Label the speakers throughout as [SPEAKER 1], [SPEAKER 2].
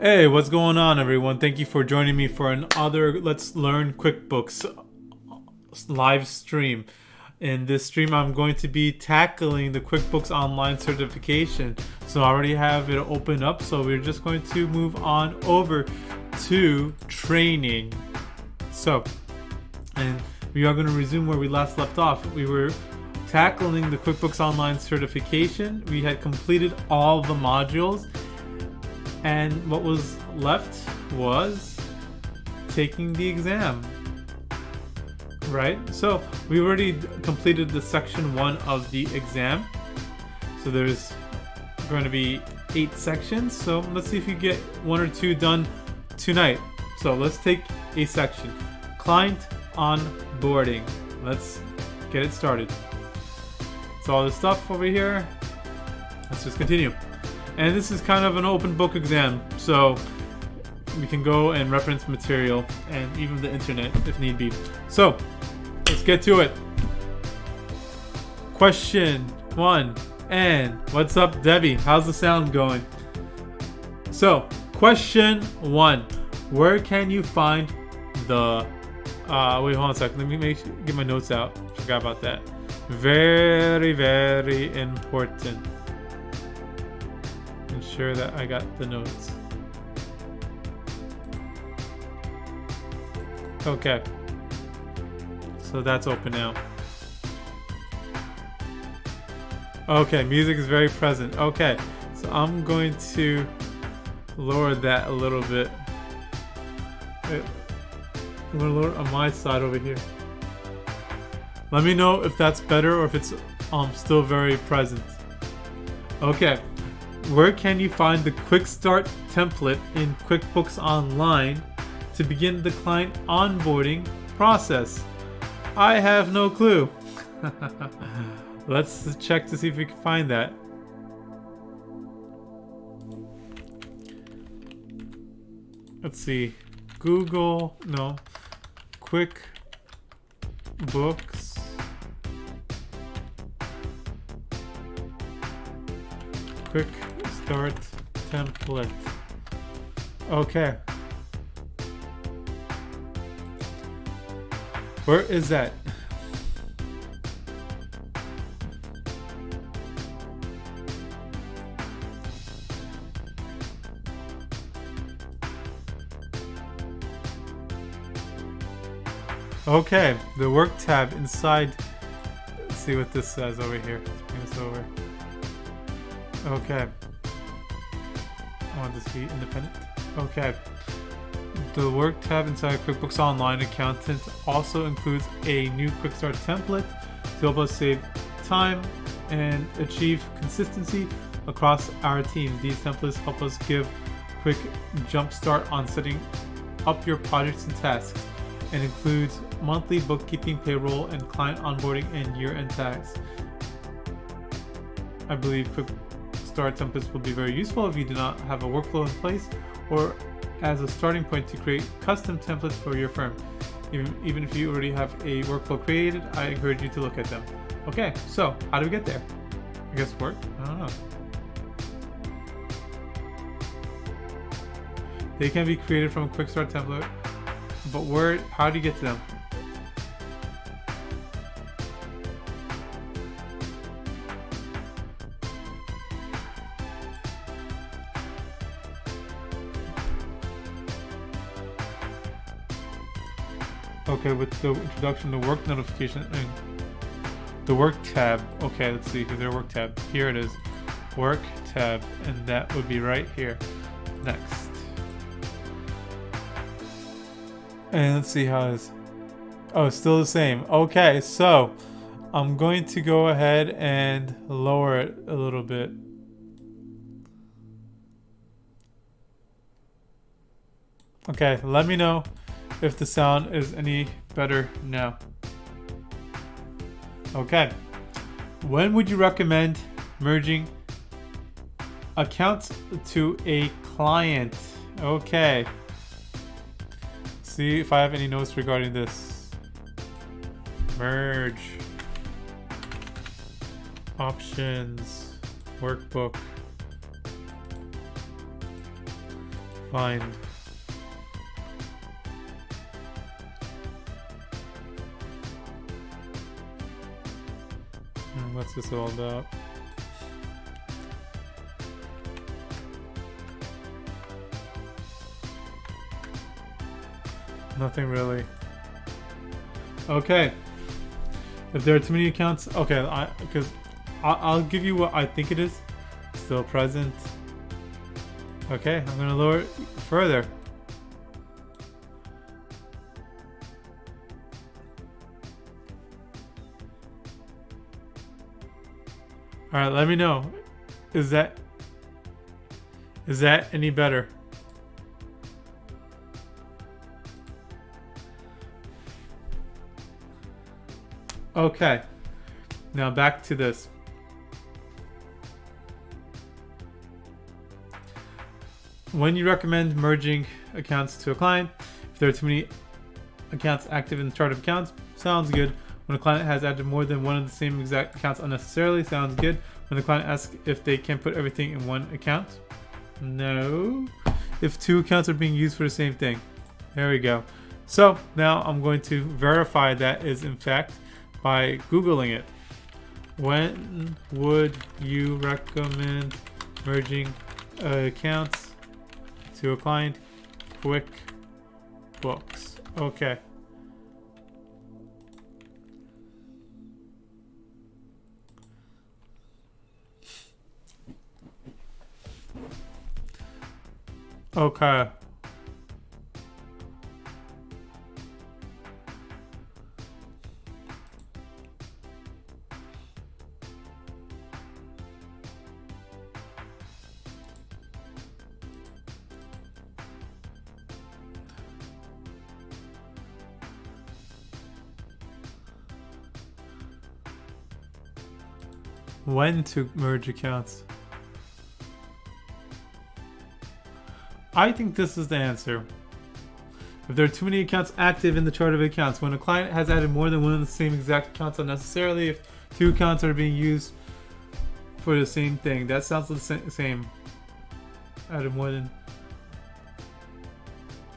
[SPEAKER 1] Hey, what's going on, everyone? Thank you for joining me for another Let's Learn QuickBooks live stream. In this stream, I'm going to be tackling the QuickBooks Online certification. So I already have it open up, so we're just going to move on over to training. And we are going to resume where we last left off. We were tackling the QuickBooks Online certification. We had completed all the modules. And what was left was taking the exam, right? So we already completed the section 1 of the exam. So there's going to be 8 sections. So let's see if you get 1 or 2 done tonight. So let's take a section. Client onboarding. Let's get it started. So all this stuff over here. Let's just continue. And this is kind of an open book exam, so we can go and reference material and even the internet if need be. So let's get to it. Question 1. And what's up, Debbie? How's the sound going? So question 1. Where can you find the wait, hold on a second. Let me get my notes out. Forgot about that. Very, very important. Ensure that I got the notes. Okay. So that's open now. Okay, music is very present. Okay, so I'm going to lower that a little bit. I'm going to lower on my side over here. Let me know if that's better or if it's still very present. Okay. Where can you find the QuickStart template in QuickBooks Online to begin the client onboarding process? I have no clue. Let's check to see if we can find that. Let's see. Google, no. QuickBooks. QuickStart template. Okay. Where is that? Okay, the work tab inside. Let's see what this says over here. Let's bring this over. Okay. I want this to be independent. Okay. The work tab inside QuickBooks Online Accountant also includes a new QuickStart template to help us save time and achieve consistency across our teams. These templates help us give quick jump start on setting up your projects and tasks and includes monthly bookkeeping, payroll, and client onboarding and year-end tax. I believe QuickStart templates will be very useful if you do not have a workflow in place or as a starting point to create custom templates for your firm. Even if you already have a workflow created, I encourage you to look at them. Okay, so how do we get there? I guess work? I don't know. They can be created from a QuickStart template, but how do you get to them? Okay, with the introduction to work notification and the work tab. Okay, let's see. Is there a work tab? Here it is. Work tab, and that would be right here. Next. And let's see how it is. Oh, it's still the same. Okay, so I'm going to go ahead and lower it a little bit. Okay, let me know if the sound is any better now. Okay. When would you recommend merging accounts to a client? Okay. See if I have any notes regarding this. Merge. Options. Workbook. Find. What's this all about? Nothing really. Okay. If there are too many accounts, okay, because I'll give you what I think it is. Still present. Okay, I'm gonna lower it further. All right, let me know. Is that any better? Okay, now back to this. When you recommend merging accounts to a client, if there are too many accounts active in the chart of accounts, sounds good. When a client has added more than one of the same exact accounts unnecessarily, sounds good. When the client asks if they can put everything in one account, no. If two accounts are being used for the same thing, there we go. So now I'm going to verify that is in fact by Googling it. When would you recommend merging accounts to a client? QuickBooks. Okay. Okay. When to merge accounts? I think this is the answer. If there are too many accounts active in the chart of accounts, when a client has added more than one of the same exact accounts unnecessarily, if two accounts are being used for the same thing, that sounds the same. Added more than.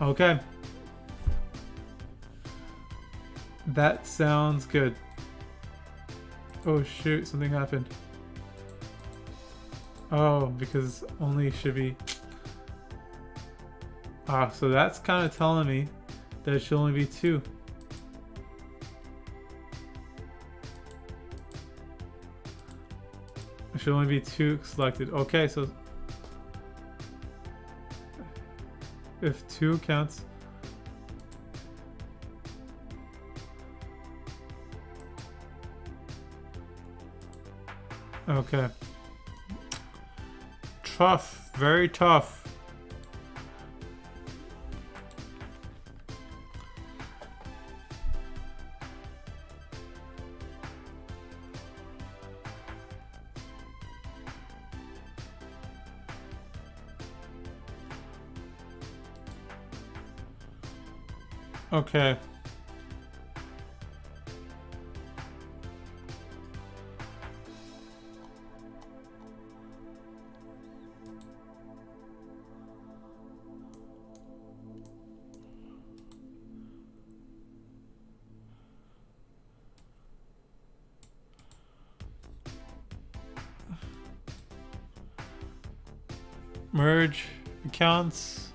[SPEAKER 1] Okay. That sounds good. Oh shoot, something happened. Oh, because only should be. Ah, so that's kind of telling me that it should only be two. It should only be two selected. Okay, so if two accounts. Okay. Tough, very tough. Okay. Merge accounts.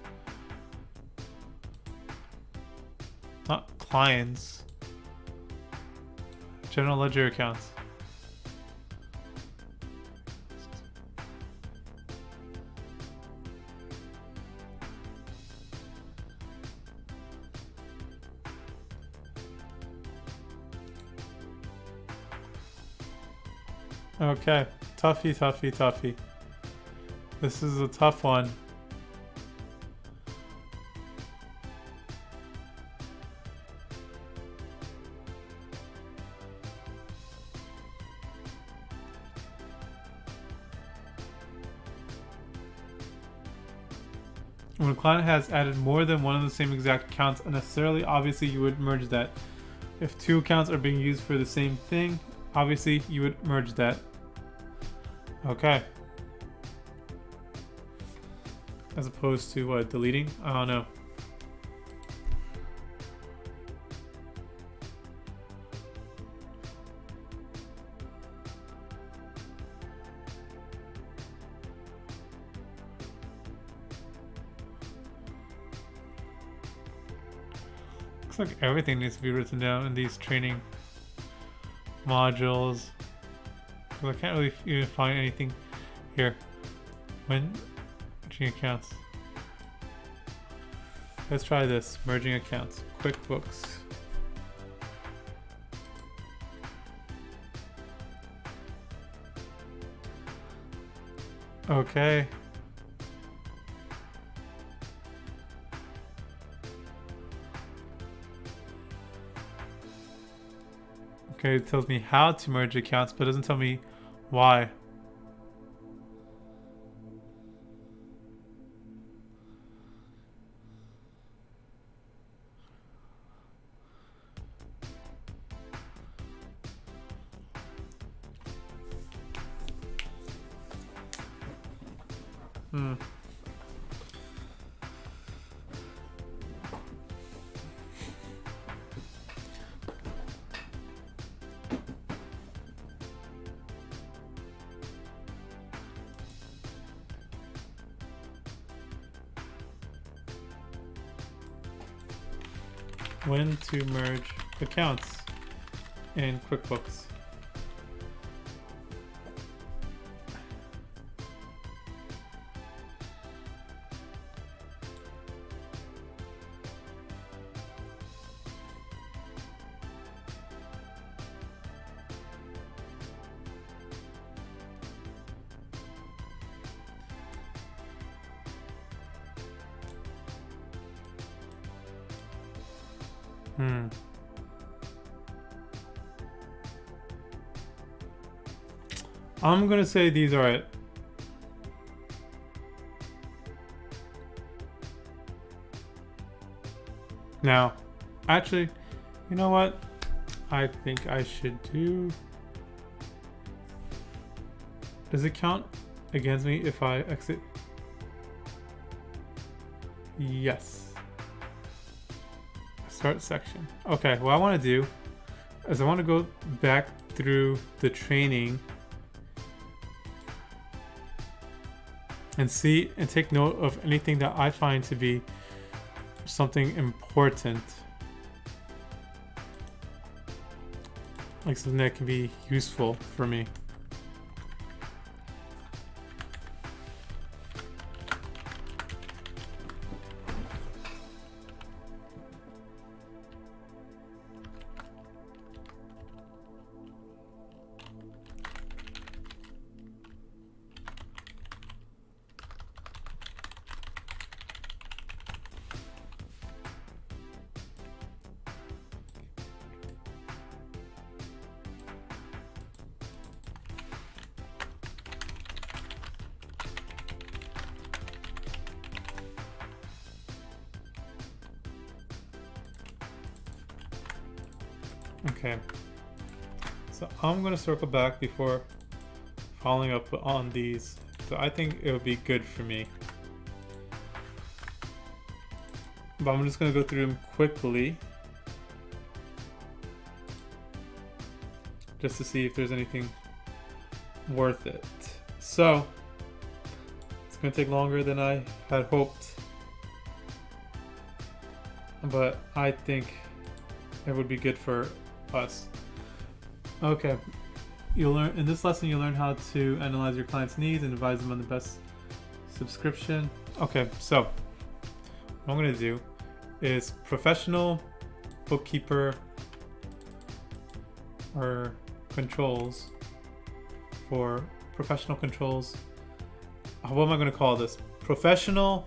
[SPEAKER 1] Not clients. General ledger accounts. Okay, toughy, toughy, toughy. This is a tough one. When a client has added more than one of the same exact accounts unnecessarily, obviously you would merge that. If two accounts are being used for the same thing, obviously you would merge that. Okay. as opposed to what, deleting? I don't know. Looks like everything needs to be written down in these training modules. I can't really even find anything here. When merging accounts. Let's try this. Merging accounts. QuickBooks. Okay. Okay, it tells me how to merge accounts, but it doesn't tell me why. When to merge accounts in QuickBooks. I'm gonna say these are it. Now, actually, you know what? I think I should do. Does it count against me if I exit? Yes. Start section. Okay, what I want to do is I want to go back through the training and see and take note of anything that I find to be something important, like something that can be useful for me. Okay, so I'm gonna circle back before following up on these. So I think it would be good for me, but I'm just gonna go through them quickly just to see if there's anything worth it. So it's gonna take longer than I had hoped, but I think it would be good for us. Okay, you'll learn in this lesson. You'll learn how to analyze your client's needs and advise them on the best subscription. Okay, so what I'm gonna do is professional bookkeeper or controls for professional controls. What am I gonna call this? Professional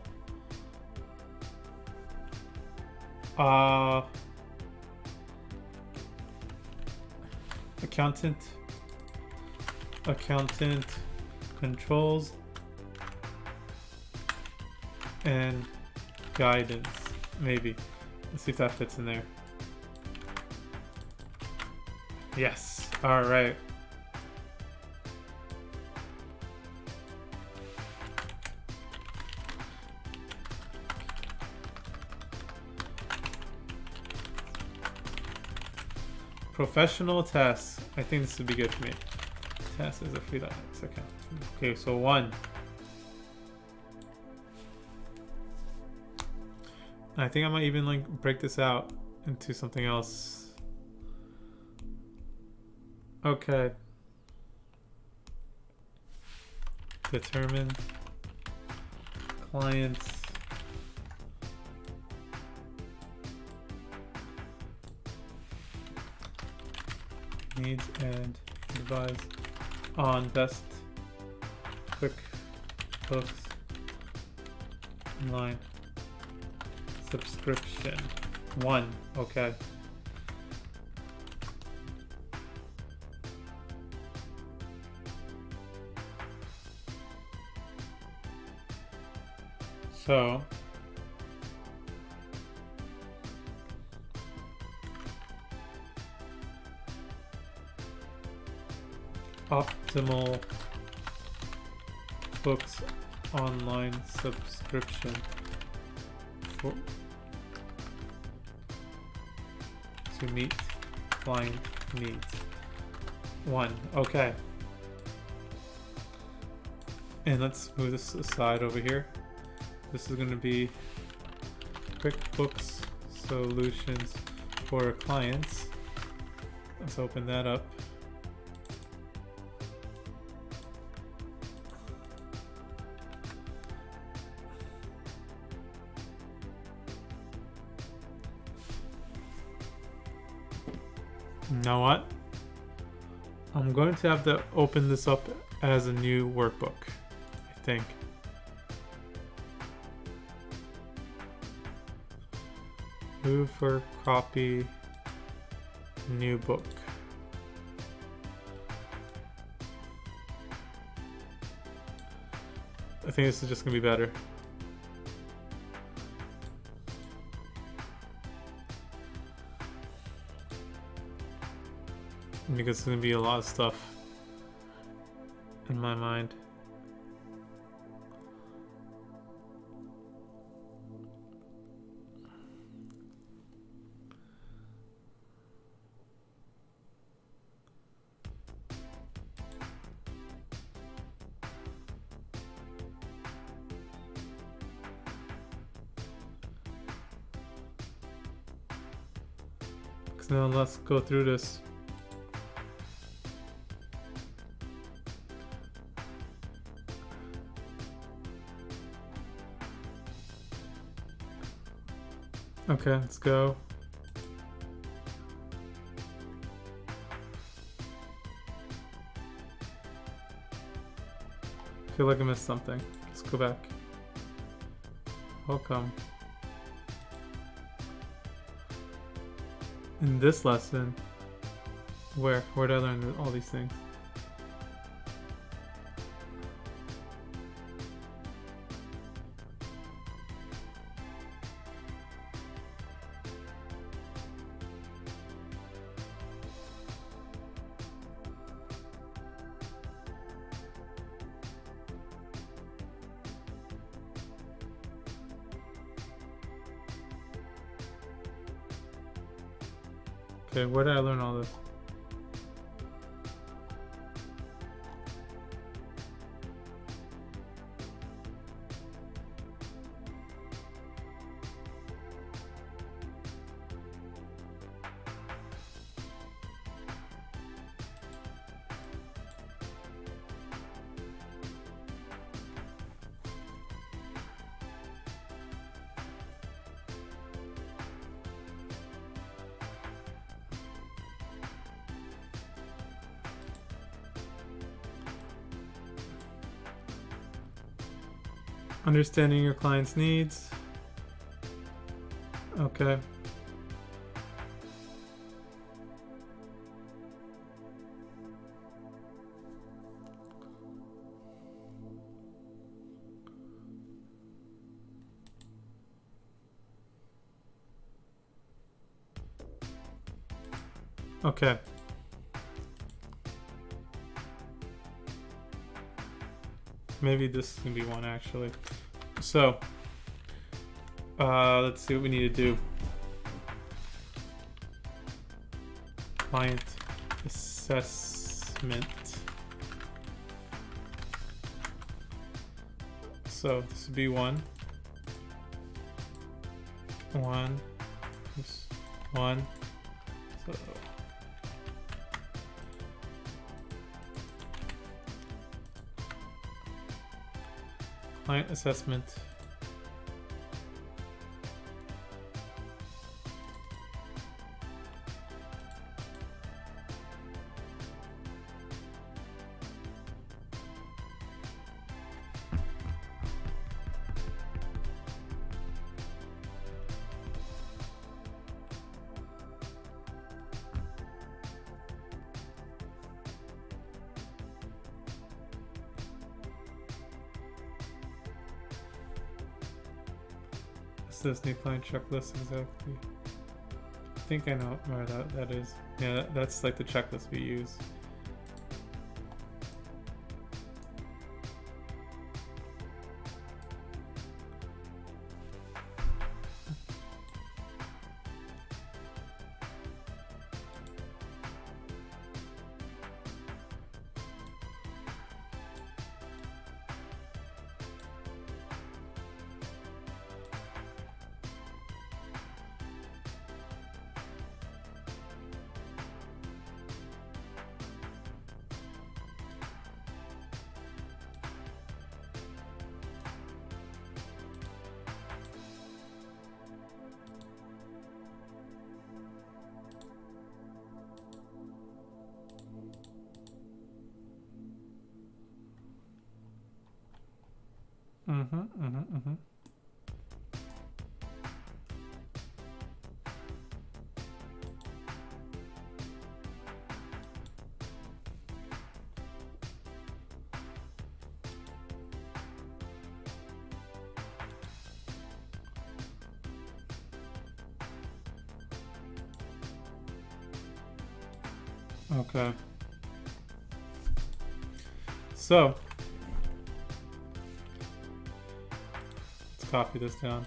[SPEAKER 1] accountant controls and guidance. Maybe. Let's see if that fits in there. Yes. All right. Professional tasks. I think this would be good for me. Task is a freelance account. Okay, so 1. I think I might even like break this out into something else. Okay. Determine clients needs and advise on best QuickBooks Online subscription. 1. Okay. So optimal books online subscription to meet client needs. 1. Okay. And let's move this aside over here. This is going to be QuickBooks solutions for clients. Let's open that up. You know what? I'm going to have to open this up as a new workbook, I think. Move for copy, new book. I think this is just gonna be better. Because it's gonna be a lot of stuff in my mind. So now let's go through this. Okay, let's go. I feel like I missed something. Let's go back. Welcome. In this lesson, where did I learn all these things? Okay, where did I learn all this? Understanding your client's needs. Okay. Okay. Maybe this can be one actually. So, let's see what we need to do. client assessment. So this would be one. So client assessment. This new client checklist exactly. I think I know where that is. Yeah, that's like the checklist we use. Okay. So let's copy this down.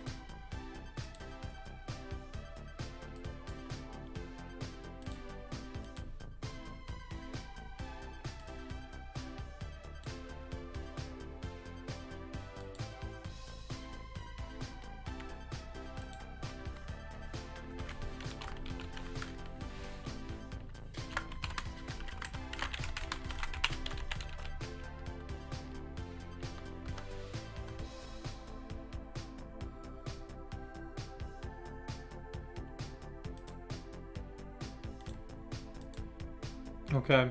[SPEAKER 1] Okay.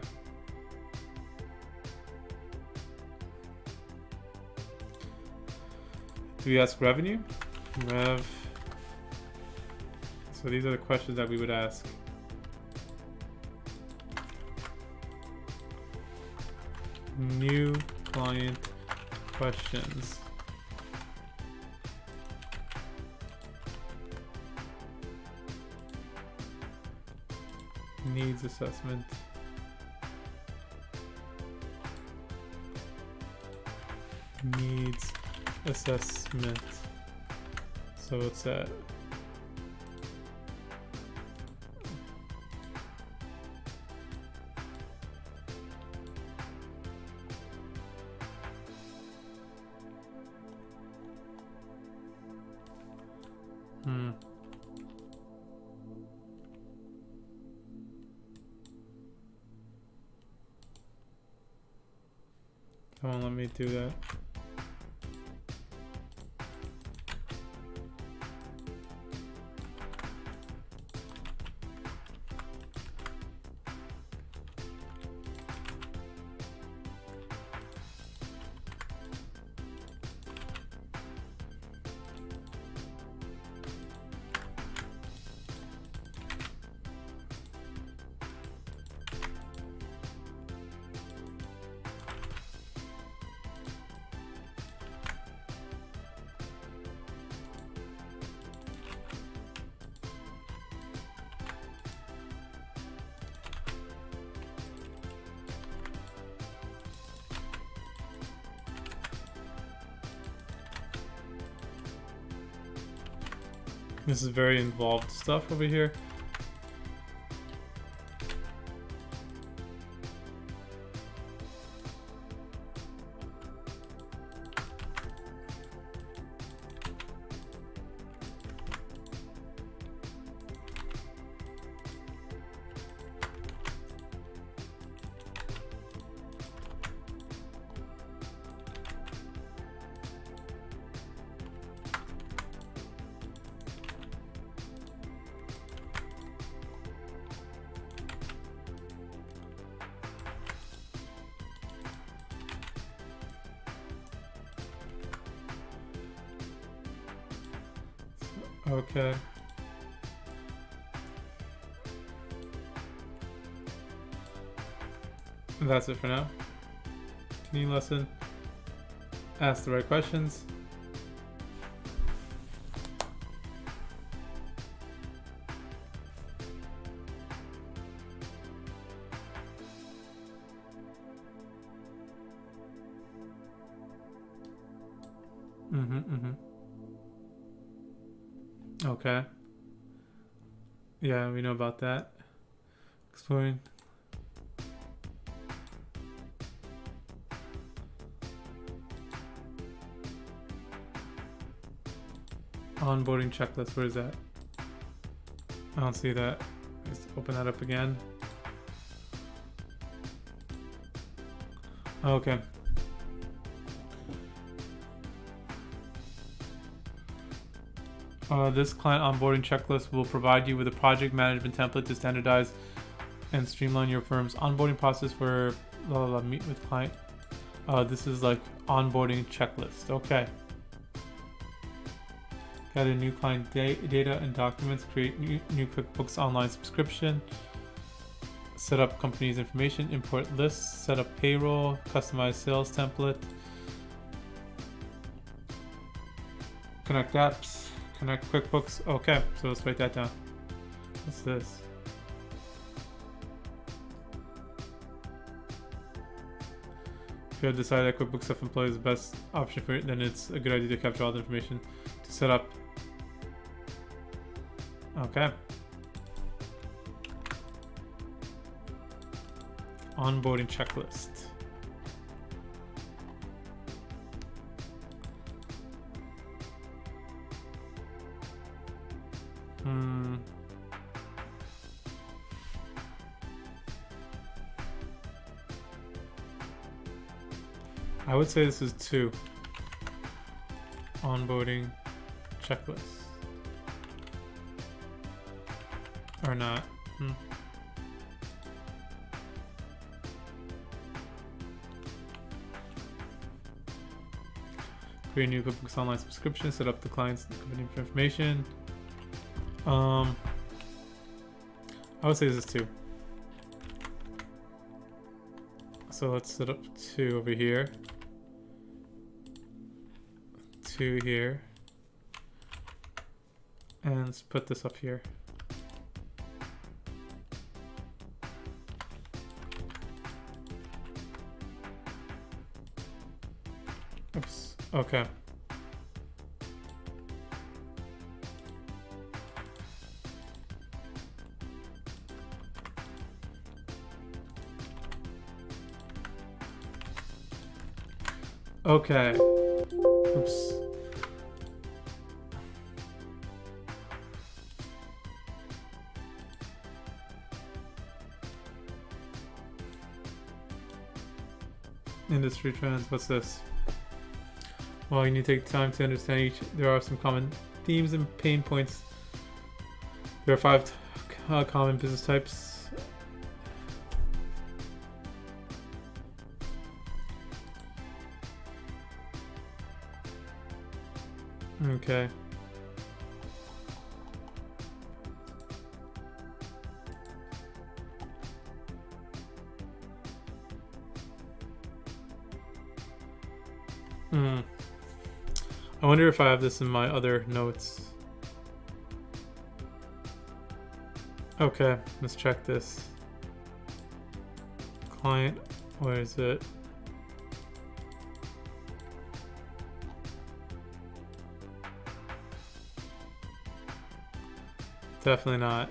[SPEAKER 1] Do we ask revenue? Rev. So these are the questions that we would ask. New client questions. Needs assessment. Needs assessment. So it's that. Come on, let me do that. This is very involved stuff over here. Okay. And that's it for now. New lesson. Ask the right questions. Okay. Yeah, we know about that. Exploring. Onboarding checklist, where is that? I don't see that. Let's open that up again. Okay. This client onboarding checklist will provide you with a project management template to standardize and streamline your firm's onboarding process for meet with client. This is like onboarding checklist. Okay. Gather new client data and documents. Create new QuickBooks online subscription. Set up company's information. Import lists. Set up payroll. Customize sales template. Connect apps. Connect QuickBooks. Okay, so let's write that down. What's this? If you have decided that QuickBooks Self-Employed is the best option for it, then it's a good idea to capture all the information to set up. Okay. Onboarding checklist. I would say this is 2. Onboarding checklist. Or not. Create a new QuickBooks online subscription. Set up the client's company information. I would say this is 2. So let's set up 2 over here. 2 here. And let's put this up here. Oops. Okay. Okay. Oops. Industry trends. What's this? Well, you need to take time to understand each. There are some common themes and pain points. There are 5 common business types. Okay. I wonder if I have this in my other notes. Okay, let's check this. Client, where is it? Definitely not.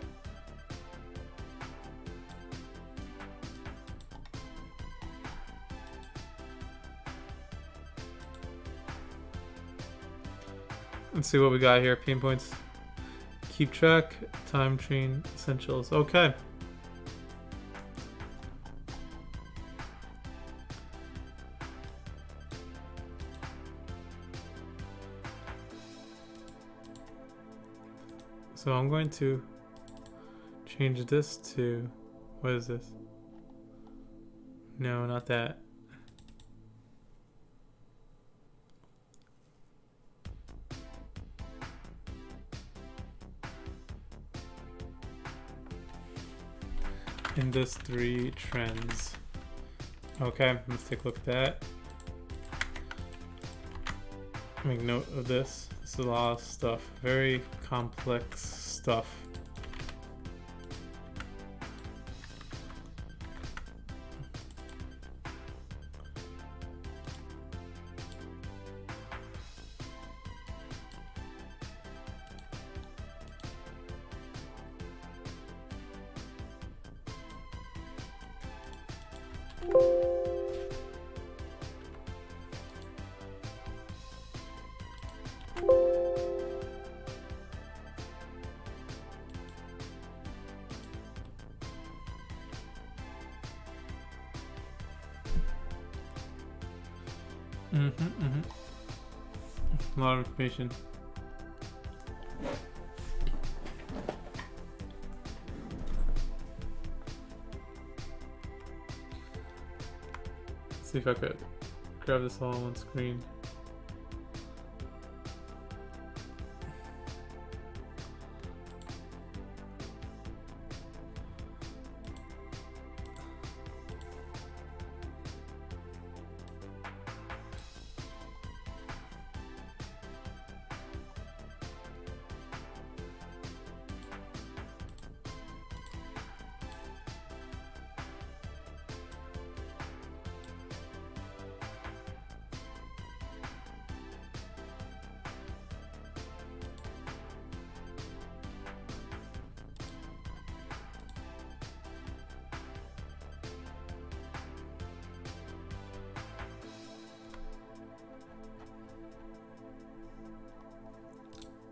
[SPEAKER 1] Let's see what we got here. Pain points. Keep track. Time train essentials. Okay. So I'm going to change this to, what is this? No, not that. industry trends. Okay, let's take a look at that. Make note of this. This is a lot of stuff. Very complex stuff. A lot of information. Let's see if I could grab this all on one screen.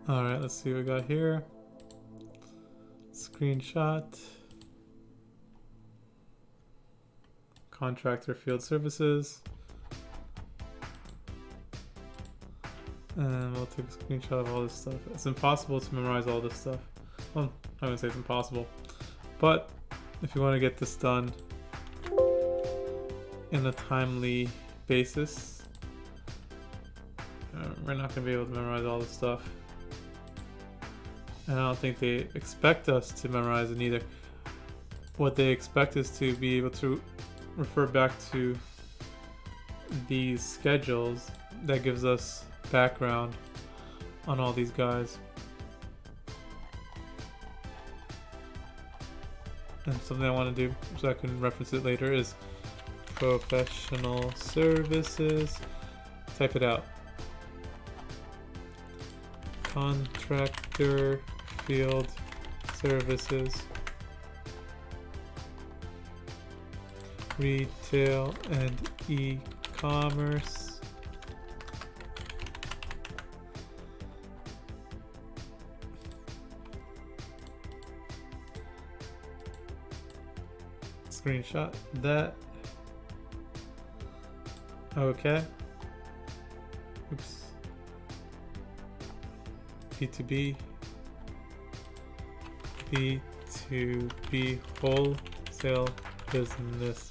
[SPEAKER 1] Alright, let's see what we got here. Screenshot. Contractor field services. And we'll take a screenshot of all this stuff. It's impossible to memorize all this stuff. Well, I wouldn't say it's impossible. But if you want to get this done in a timely basis, we're not going to be able to memorize all this stuff. And I don't think they expect us to memorize it either. What they expect is to be able to refer back to these schedules that gives us background on all these guys. And something I want to do so I can reference it later is professional services. Type it out. Contractor field services, retail and e-commerce, screenshot that. Okay. Oops. B2B, B2B wholesale business.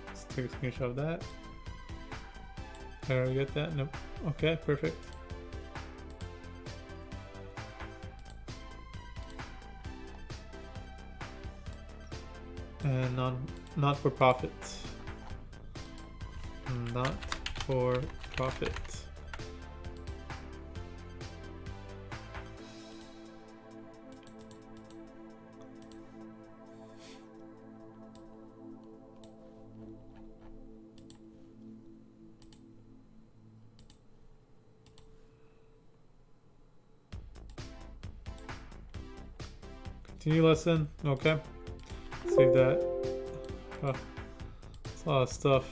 [SPEAKER 1] Let's take a screenshot of that. Did I get that? Nope. Okay, perfect. And not for profit. Not for profit. Continue lesson. Okay. Save that. Oh, that's a lot of stuff.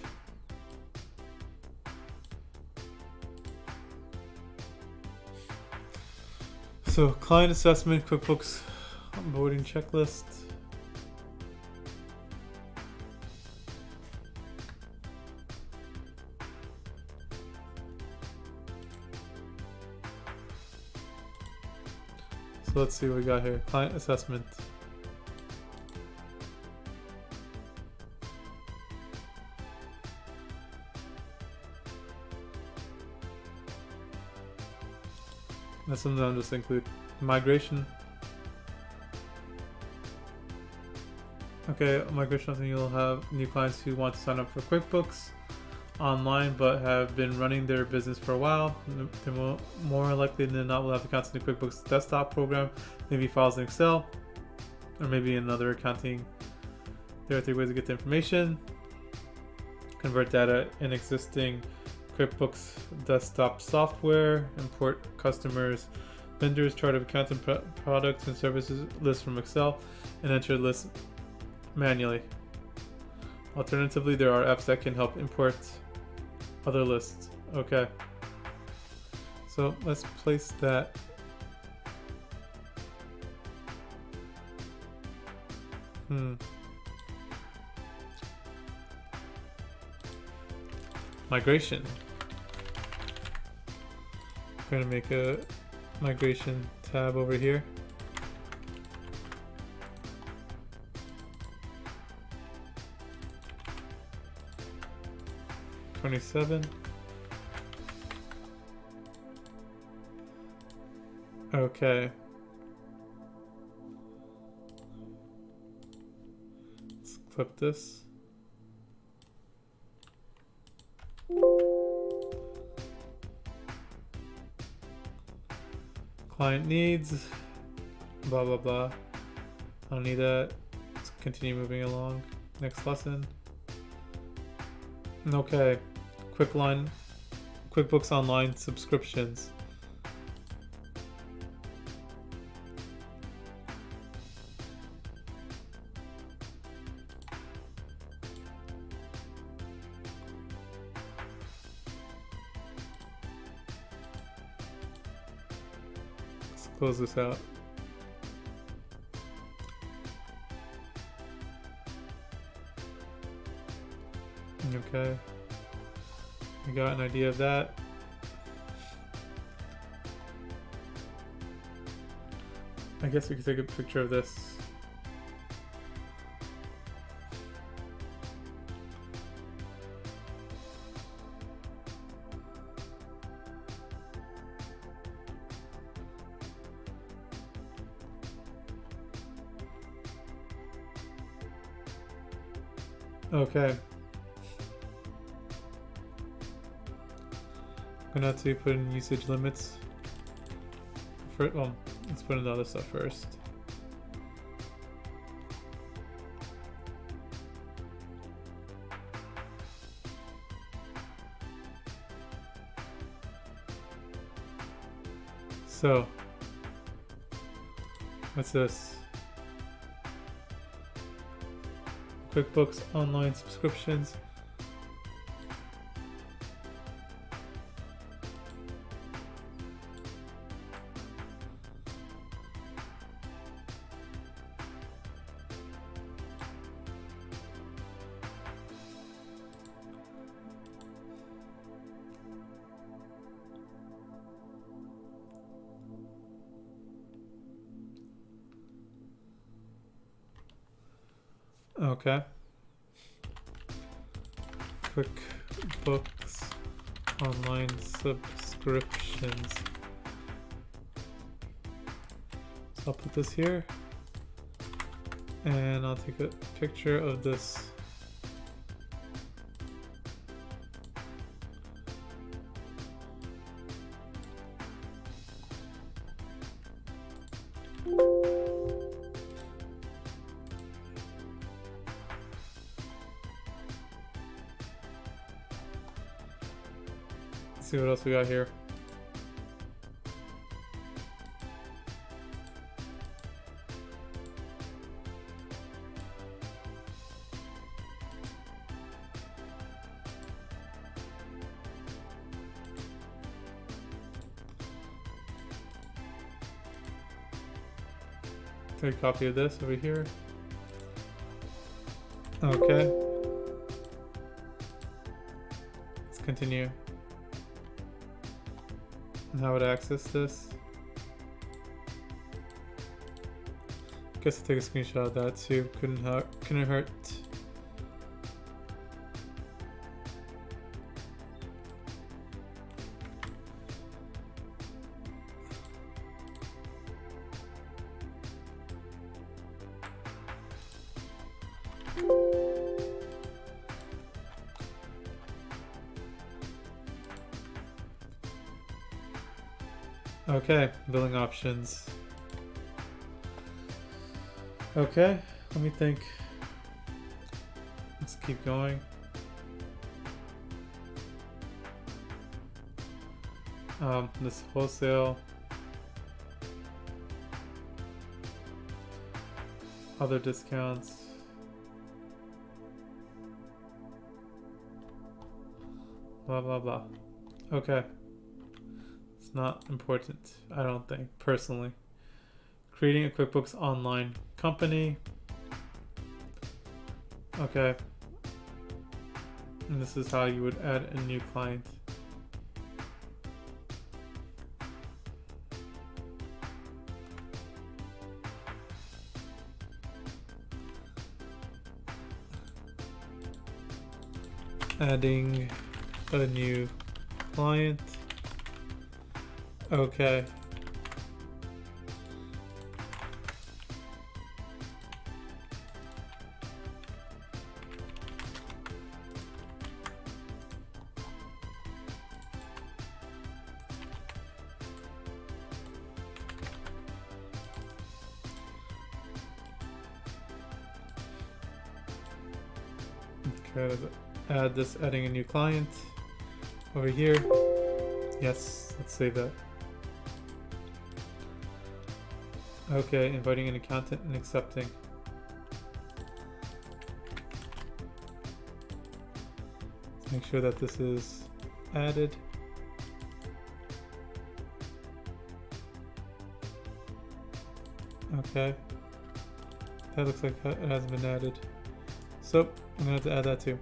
[SPEAKER 1] So, client assessment, QuickBooks onboarding checklist. So let's see what we got here. Client assessment. That's something I'll just include. Migration. Okay, migration, something you'll have new clients who want to sign up for QuickBooks online but have been running their business for a while. They're more likely than not will have accounts in the QuickBooks desktop program, maybe files in Excel, or maybe another accounting. There are 3 ways to get the information. Convert data in existing QuickBooks desktop software, import customers, vendors, chart of accounts and products and services list from Excel, and enter lists manually. Alternatively, there are apps that can help import other lists. Okay. So let's place that. Migration. I'm going to make a migration tab over here. $27. Okay. Let's clip this. Client needs, blah, blah, blah. I don't need that. Let's continue moving along. Next lesson. Okay. QuickBooks Online subscriptions. Let's close this out. Okay. I got an idea of that. I guess we could take a picture of this. Okay. I'm gonna have to put in usage limits. Well, let's put in the other stuff first. So, what's this? QuickBooks Online subscriptions. Okay. QuickBooks Online subscriptions. So I'll put this here, and I'll take a picture of this. Let's see what else we got here. Take a copy of this over here. Okay. Let's continue. And how would I access this? Guess I'll take a screenshot of that too. Couldn't hurt. Okay, billing options. Okay, let me think. Let's keep going. This wholesale. Other discounts. Blah, blah, blah. Okay. It's not important, I don't think, personally. Creating a QuickBooks Online company. Okay. And this is how you would add a new client. Adding a new client. Okay. Okay, let's add this, adding a new client over here. Yes, let's save that. Okay, inviting an accountant and accepting. Let's make sure that this is added. Okay. That looks like it hasn't been added. So, I'm gonna have to add that too.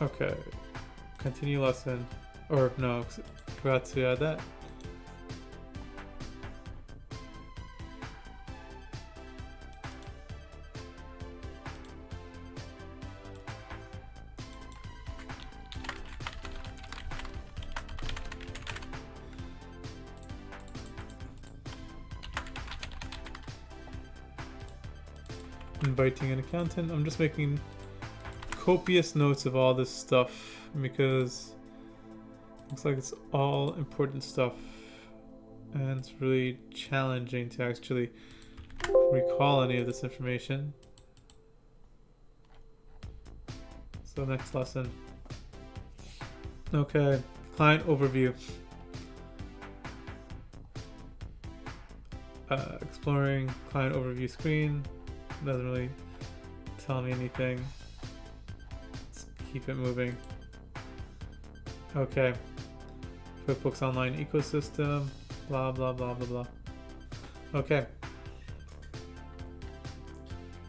[SPEAKER 1] Okay, continue lesson, or no, forgot to add that. Inviting an accountant. I'm just making copious notes of all this stuff because it looks like it's all important stuff and it's really challenging to actually recall any of this information. So next lesson. Okay, client overview. Exploring client overview screen. Doesn't really tell me anything. Let's keep it moving. Okay. QuickBooks Online ecosystem. Blah, blah, blah, blah, blah. Okay.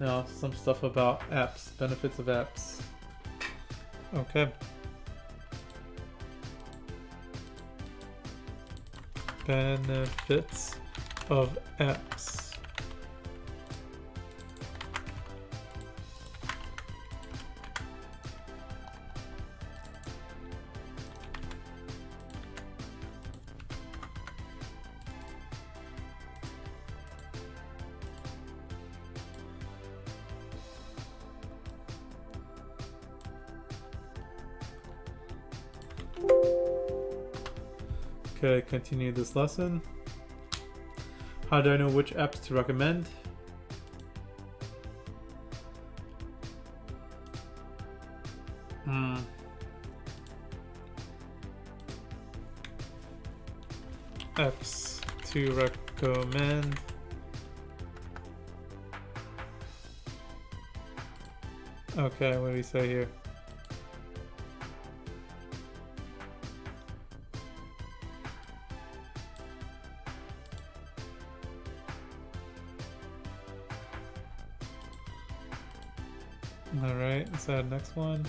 [SPEAKER 1] Now, some stuff about apps. Benefits of apps. Okay. Benefits of apps. Okay, continue this lesson. How do I know which apps to recommend? Apps to recommend. Okay, what do we say here? Alright, let's add next one.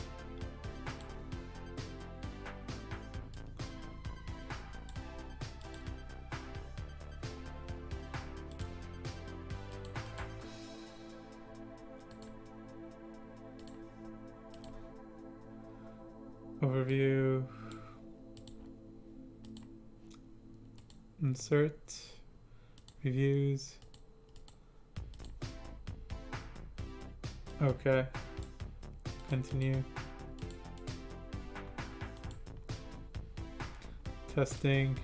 [SPEAKER 1] Overview. Insert. Reviews. Okay. continue. Testing.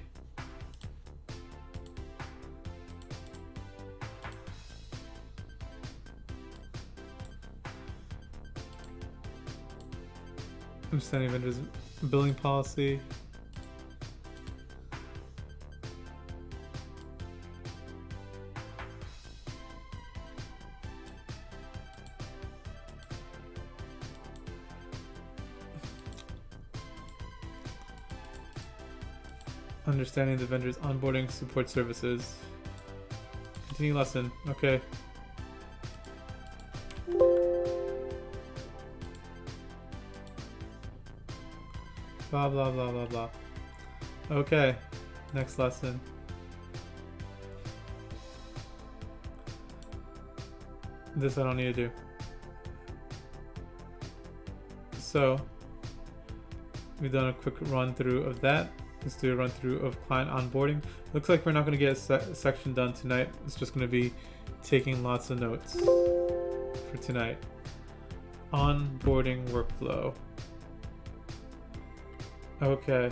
[SPEAKER 1] Understanding vendors' billing policy. Understanding the vendor's onboarding support services. Continue lesson. Okay. Blah, blah, blah, blah, blah. Okay. Next lesson. This I don't need to do. So, we've done a quick run through of that. Let's do a run through of client onboarding. Looks like we're not going to get a section done tonight. It's just going to be taking lots of notes for tonight. Onboarding workflow. Okay.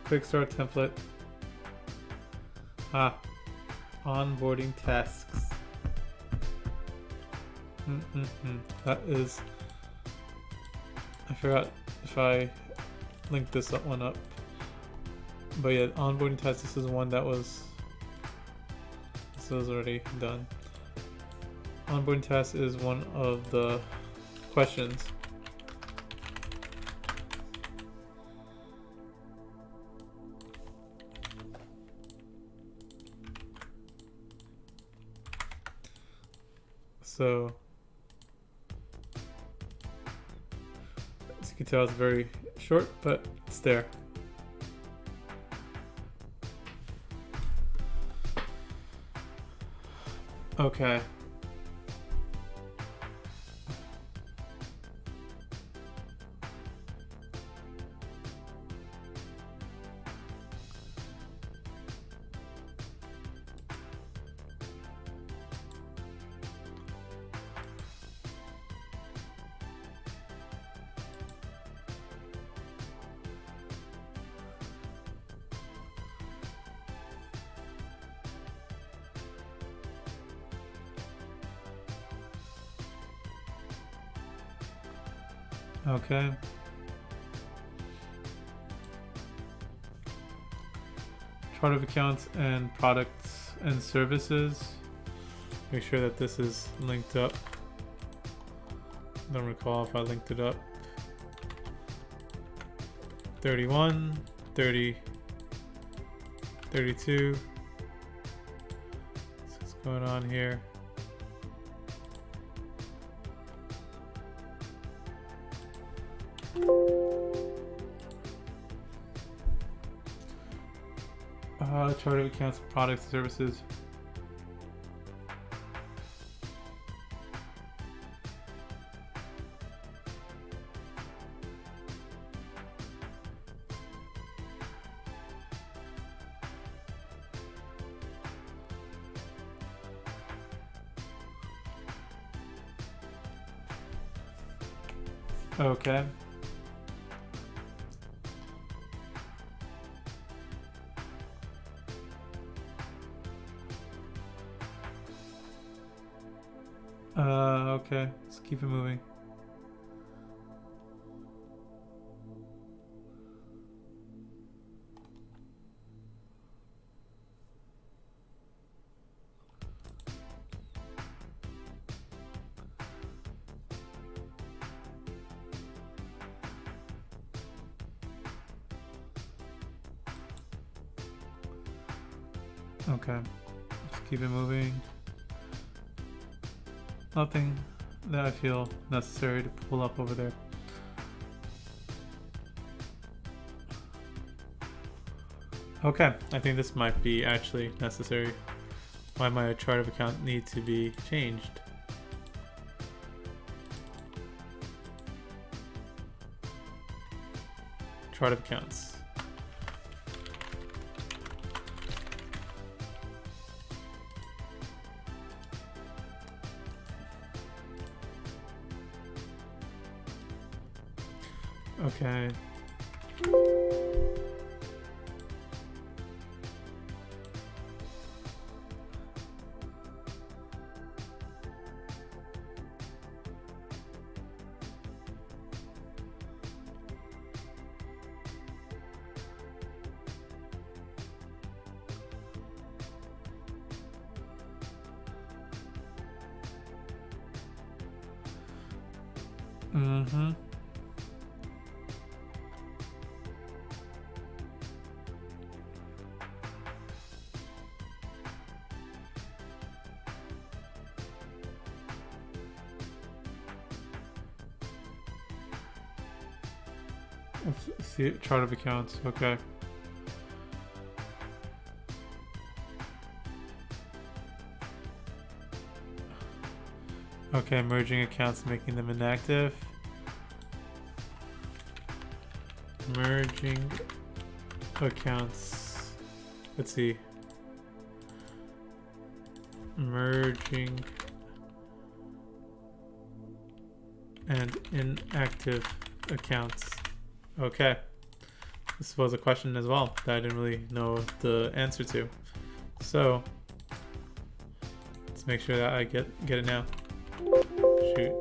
[SPEAKER 1] QuickStart template. Onboarding tasks. That is, I forgot if I linked this one up, but yeah, onboarding test. This is one that was, this was already done. Onboarding test is one of the questions. So, as you can tell, it's very short, but it's there. Okay. Okay. Chart of accounts and products and services. Make sure that this is linked up. Don't recall if I linked it up. 31, 30, 32. What's going on here? Chart of accounts, products, and services. Okay. Okay, let's keep it moving. Okay, let's keep it moving. Nothing that I feel necessary to pull up over there. Okay, I think this might be actually necessary. Why my chart of account need to be changed. Chart of accounts. Okay. Mm-hmm. Let's see, chart of accounts. Okay. Okay, merging accounts, making them inactive. Merging accounts. Let's see. Merging and inactive accounts. Okay. This was a question as well that I didn't really know the answer to. So let's make sure that I get it now. Shoot.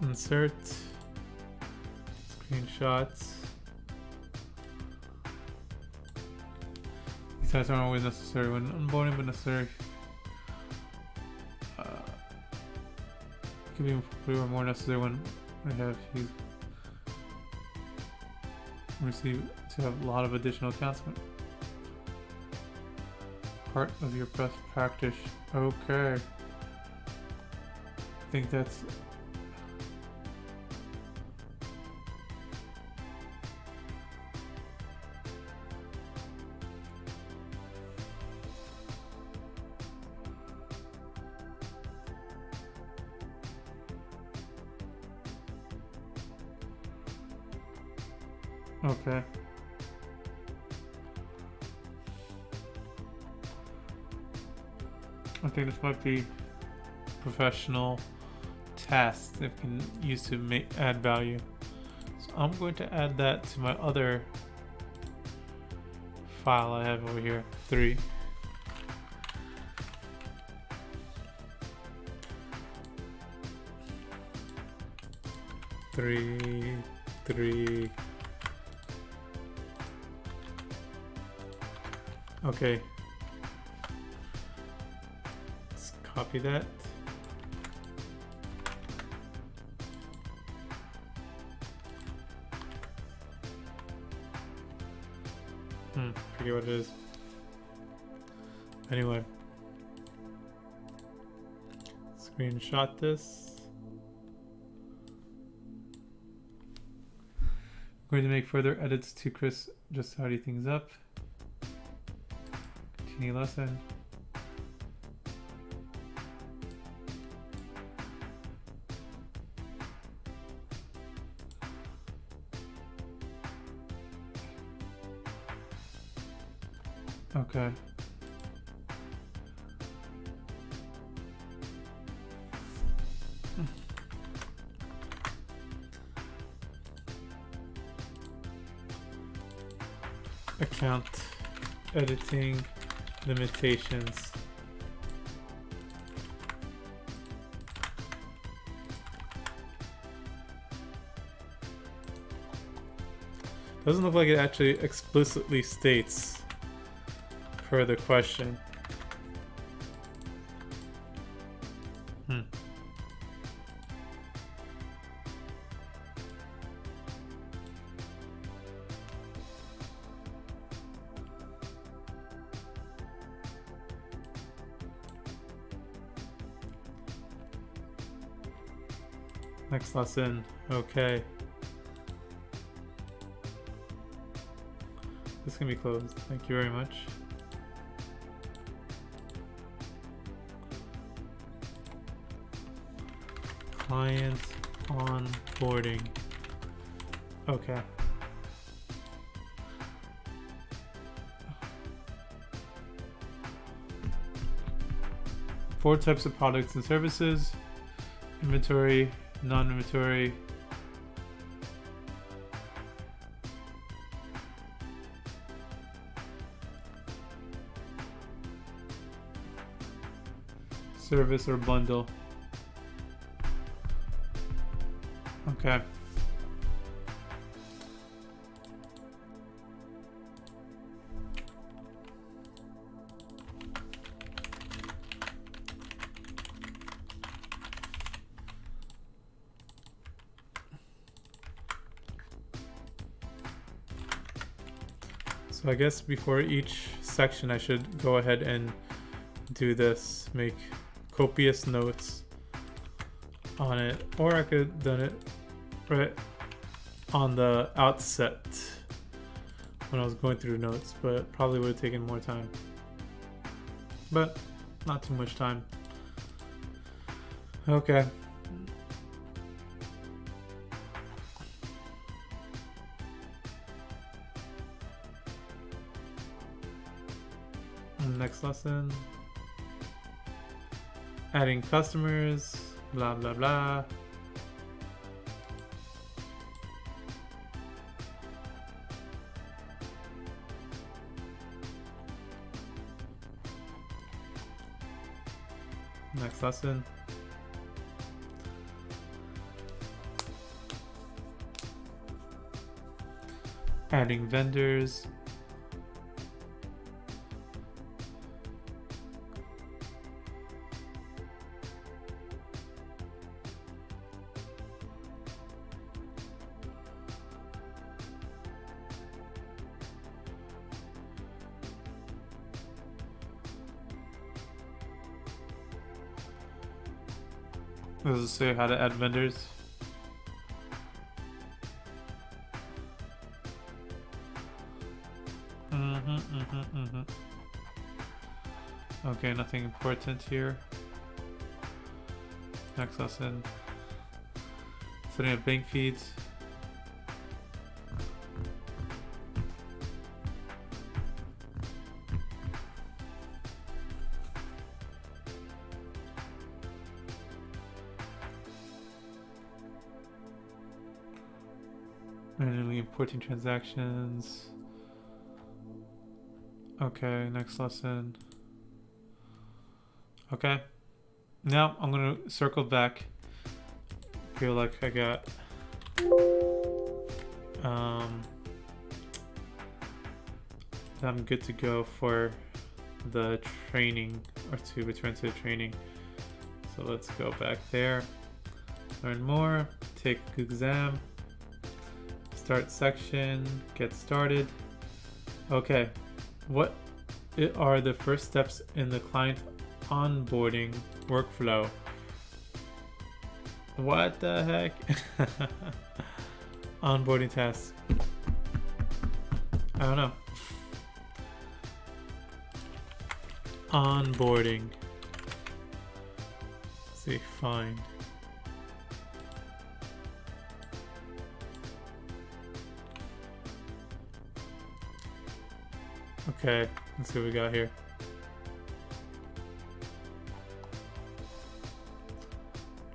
[SPEAKER 1] Insert screenshots. These types aren't always necessary when onboarding, but necessary. Could be pretty more necessary when I have you receive to have a lot of additional accounts. Part of your best practice. Okay. I think that's okay. I think this might be professional tasks that can use to add value. So I'm going to add that to my other file I have over here, 3. Okay. Let's copy that. Forget what it is. Anyway. Screenshot this. I'm going to make further edits to Chris just tidy things up. Continue lesson. Okay. Account editing limitations. Doesn't look like it actually explicitly states per the question. Next lesson. Okay. This can be closed. Thank you very much. Client onboarding. Okay. 4 types of products and services: inventory, non-inventory, service or bundle. Okay. So I guess before each section I should go ahead and do this, make copious notes on it, or I could have done it right on the outset when I was going through notes, but probably would have taken more time, but not too much time. Okay. Next lesson, adding customers, blah blah blah. Next lesson, adding vendors. Does it say how to add vendors? Okay, nothing important here. Next lesson, setting up bank feeds. Manually importing transactions. Okay, next lesson. Okay. Now I'm gonna circle back. Feel like I got I'm good to go for the training, or to return to the training. So let's go back there. Learn more, take exam, start section, get started. Okay, what are the first steps in the client onboarding workflow? What the heck? Onboarding tasks. I don't know. Onboarding. Let's see, find. Okay, let's see what we got here.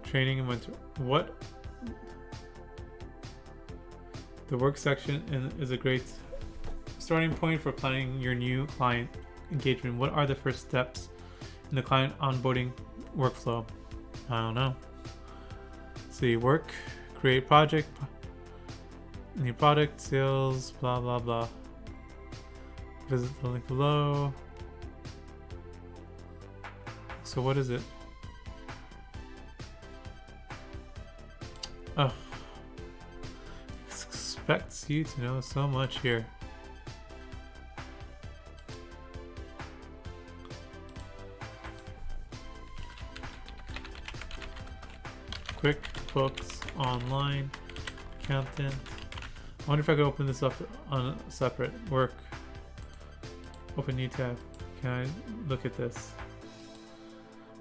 [SPEAKER 1] Training and mentor. What? The work section is a great starting point for planning your new client engagement. What are the first steps in the client onboarding workflow? I don't know. See, work, create project, new product, sales, blah blah blah. Visit the link below. So what is it? Oh, expects you to know so much here. QuickBooks Online Accountant. I wonder if I could open this up on a separate work. Open new tab. Can I look at this?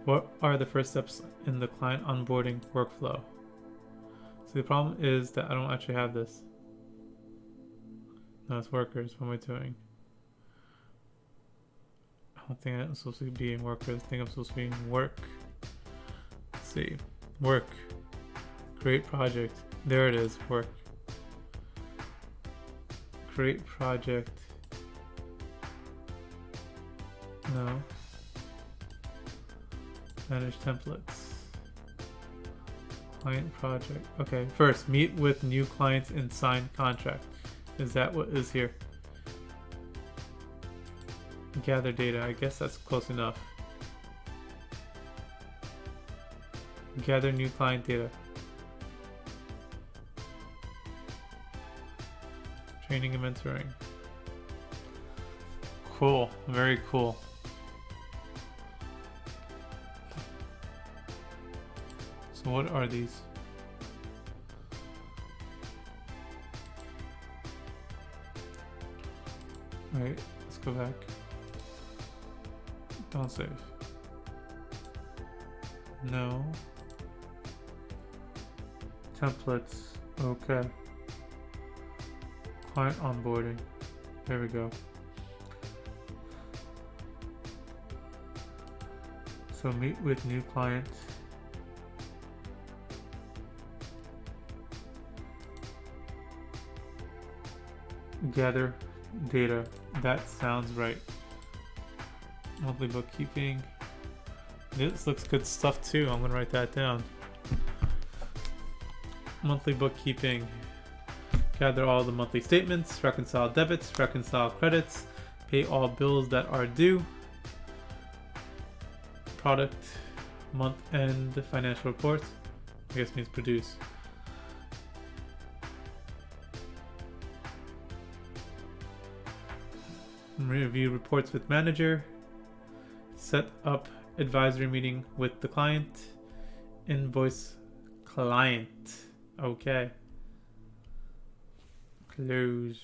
[SPEAKER 1] What are the first steps in the client onboarding workflow? See, the problem is that I don't actually have this. No, it's workers. What am I doing? don't think I'm supposed to be in workers. I think I'm supposed to be in work. Let's see. Work. Create project. There it is. Work. Create project. No. Manage templates. Client project. Okay, first, meet with new clients and sign contract. Is that what is here? Gather data. I guess that's close enough. Gather new client data. Training and mentoring. Cool. Very cool. So what are these? Alright, let's go back. Don't save. No. Templates. Okay. Client onboarding. There we go. So meet with new clients. Gather data. That sounds right. Monthly bookkeeping. This looks good stuff too. I'm gonna write that down. Monthly bookkeeping. Gather all the monthly statements, reconcile debits, reconcile credits, pay all bills that are due. Product, month end financial reports. I guess means produce. Review reports with manager. Set up advisory meeting with the client. Invoice client. Okay. Close.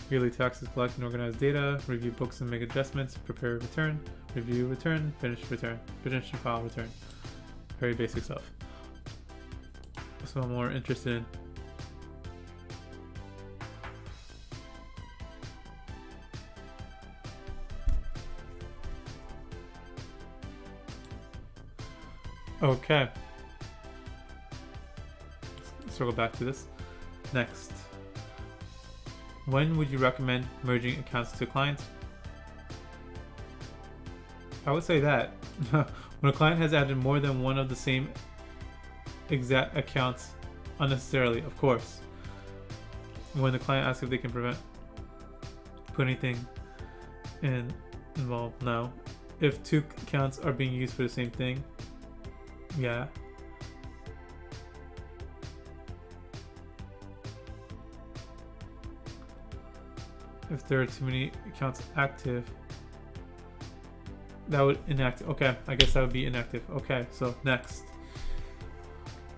[SPEAKER 1] Yearly taxes, collect and organize data, review books and make adjustments, prepare return, review return, finish and file return. Very basic stuff. So I'm more interested in okay. Let's circle back to this. Next. When would you recommend merging accounts to clients? I would say that when a client has added more than one of the same exact accounts unnecessarily, of course. When the client asks if they can put anything involved, no. If two accounts are being used for the same thing, yeah. If there are too many accounts active, that would inactive. Okay, I guess that would be inactive. Okay, so next.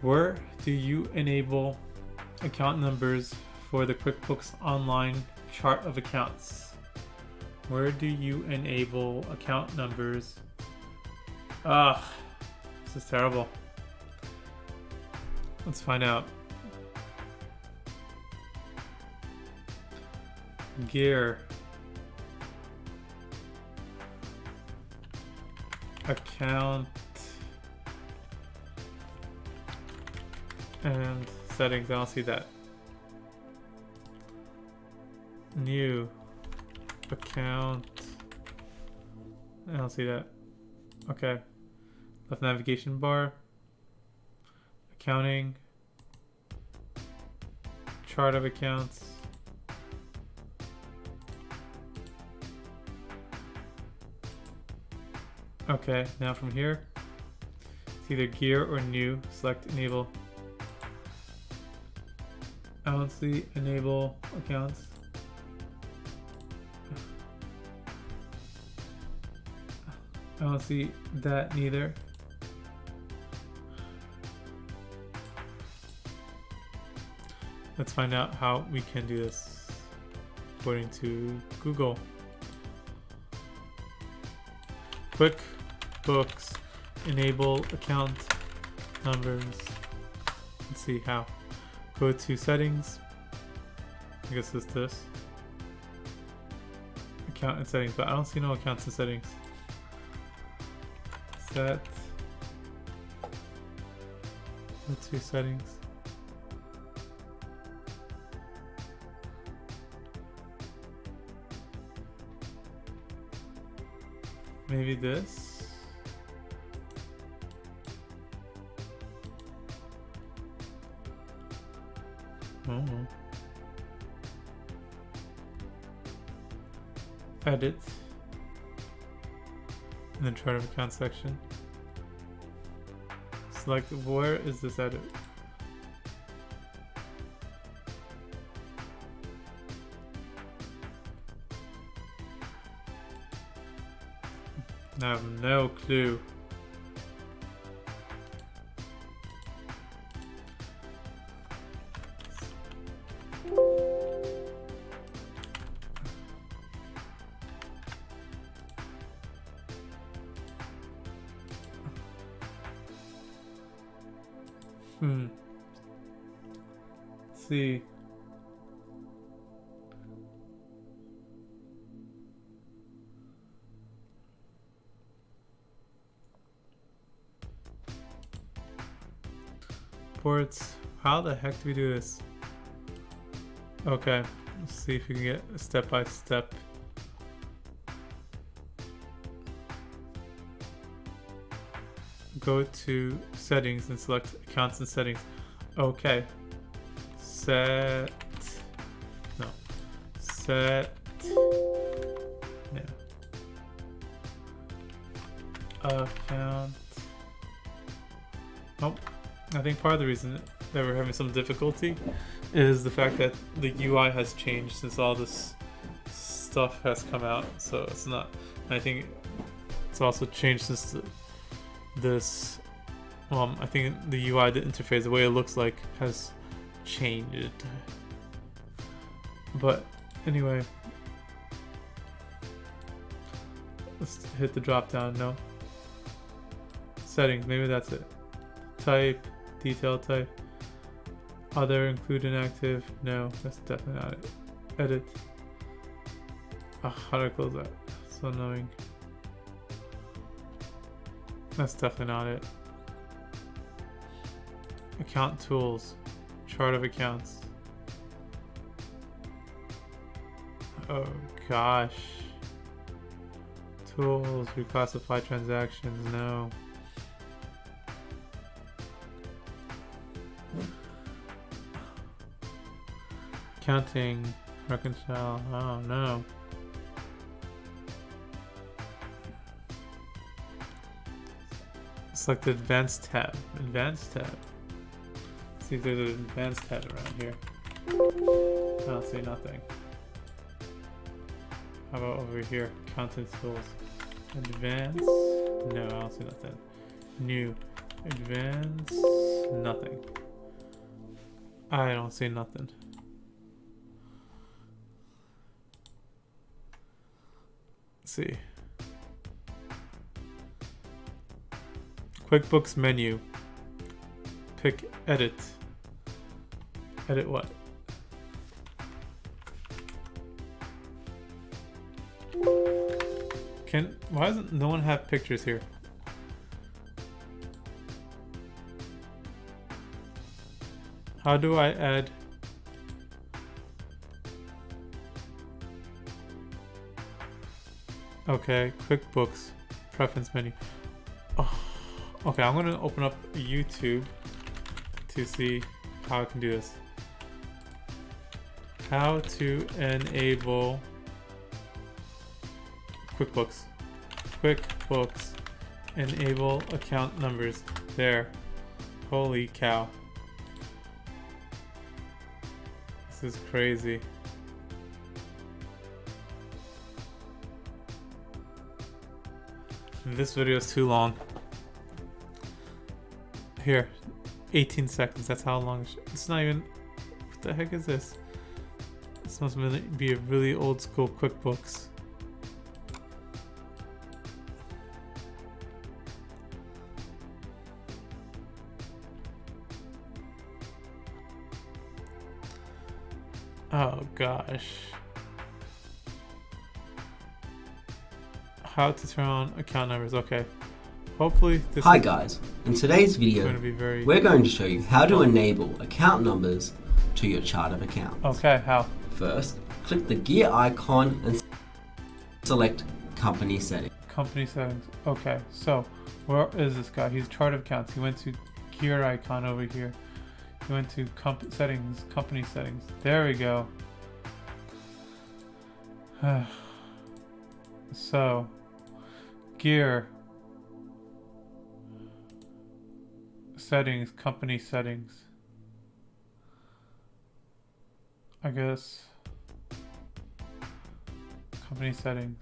[SPEAKER 1] Where do you enable account numbers for the QuickBooks Online chart of accounts? Where do you enable account numbers? This is terrible. Let's find out. Gear. Account. And settings. I don't see that. New. Account. I don't see that. Okay. Left navigation bar. Accounting. Chart of accounts. Okay, now from here, it's either gear or new. Select enable. I don't see enable accounts. I don't see that neither. Let's find out how we can do this according to Google. QuickBooks enable account numbers. Let's see how. Go to settings. I guess it's this. Account and settings, but I don't see no accounts and settings. Set. Go to settings. Maybe this. Oh. Edit. And then chart of account section. Select where is this edit? I have no clue. Let's see. Ports. How the heck do we do this? Okay, let's see if we can get a step by step. Go to settings and select accounts and settings. Okay. Set. No. Set. Yeah. Account. Oh. I think part of the reason that we're having some difficulty is the fact that the UI has changed since all this stuff has come out. So it's not. I think it's also changed since this. I think the UI, the interface, the way it looks like, has changed. But anyway, let's hit the drop down. No. Settings. Maybe that's it. Type. Detail type. Other include inactive. No, that's definitely not it. Edit. How do I close that? So annoying. That's definitely not it. Account tools. Chart of accounts. Oh gosh. Tools. Reclassify transactions. No. Counting, reconcile, oh no. Select the advanced tab. Advanced tab. Let's see if there's an advanced tab around here. I don't see nothing. How about over here? Content tools. Advanced. No, I don't see nothing. New. Advanced. Nothing. I don't see nothing. See. QuickBooks menu. Pick edit. Edit what? Why doesn't no one have pictures here? How do I add? Okay, QuickBooks preference menu. Oh, okay, I'm gonna open up YouTube to see how I can do this. How to enable QuickBooks. QuickBooks enable account numbers. There. Holy cow. This is crazy. This video is too long. Here, 18 seconds. That's how long. It's not even. What the heck is this? This must be a really old school QuickBooks. Oh gosh. How to turn on account numbers. Okay. Hopefully this
[SPEAKER 2] Hi
[SPEAKER 1] is
[SPEAKER 2] guys, in today's video
[SPEAKER 1] going to be very...
[SPEAKER 2] we're going to show you how to enable account numbers to your chart of accounts.
[SPEAKER 1] Okay, how?
[SPEAKER 2] First, click the gear icon and select company settings.
[SPEAKER 1] Company settings. Okay, so where is this guy? He's chart of accounts. He went to gear icon over here. He went to settings, company settings. There we go. So, gear, settings, company settings. I guess company settings.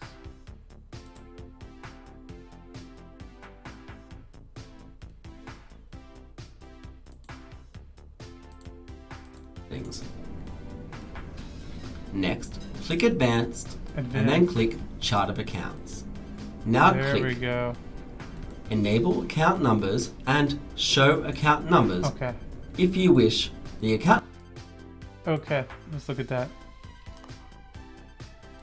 [SPEAKER 2] Next, click Advanced, and then click Chart of Accounts. Now
[SPEAKER 1] there we
[SPEAKER 2] click
[SPEAKER 1] go.
[SPEAKER 2] Enable Account Numbers and Show Account Numbers.
[SPEAKER 1] Okay.
[SPEAKER 2] If you wish, the account...
[SPEAKER 1] Okay, let's look at that.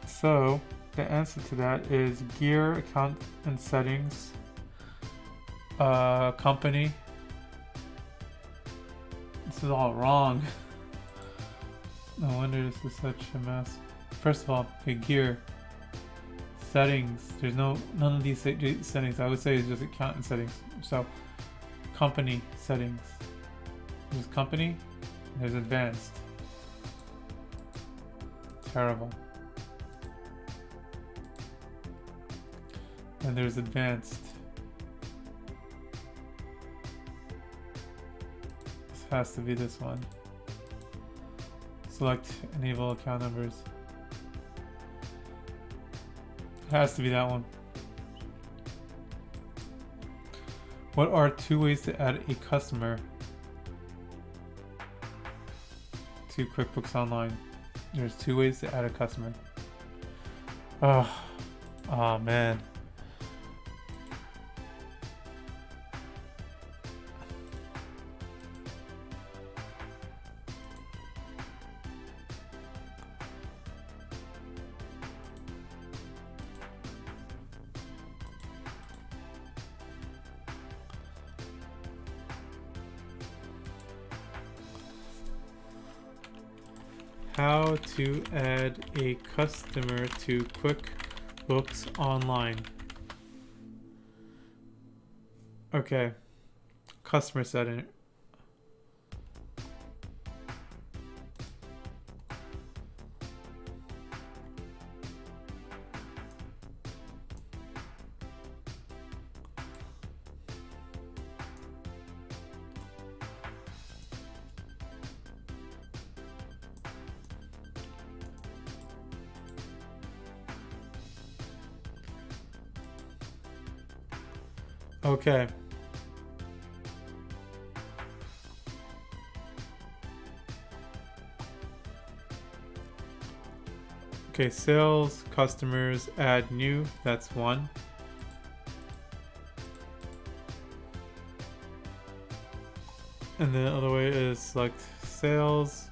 [SPEAKER 1] So, the answer to that is gear, account and settings, company. This is all wrong. No wonder this is such a mess. First of all, okay, gear, settings. There's none of these settings. I would say it's just account and settings. So, company settings. There's company. There's advanced. Terrible. And there's advanced. This has to be this one. Select enable account numbers. It has to be that one. What are 2 ways to add a customer to QuickBooks Online? There's 2 ways to add a customer. Oh man. How to add a customer to QuickBooks Online. Okay, customer setting. Okay. Okay, sales, customers, add new, that's one. And the other way is select sales.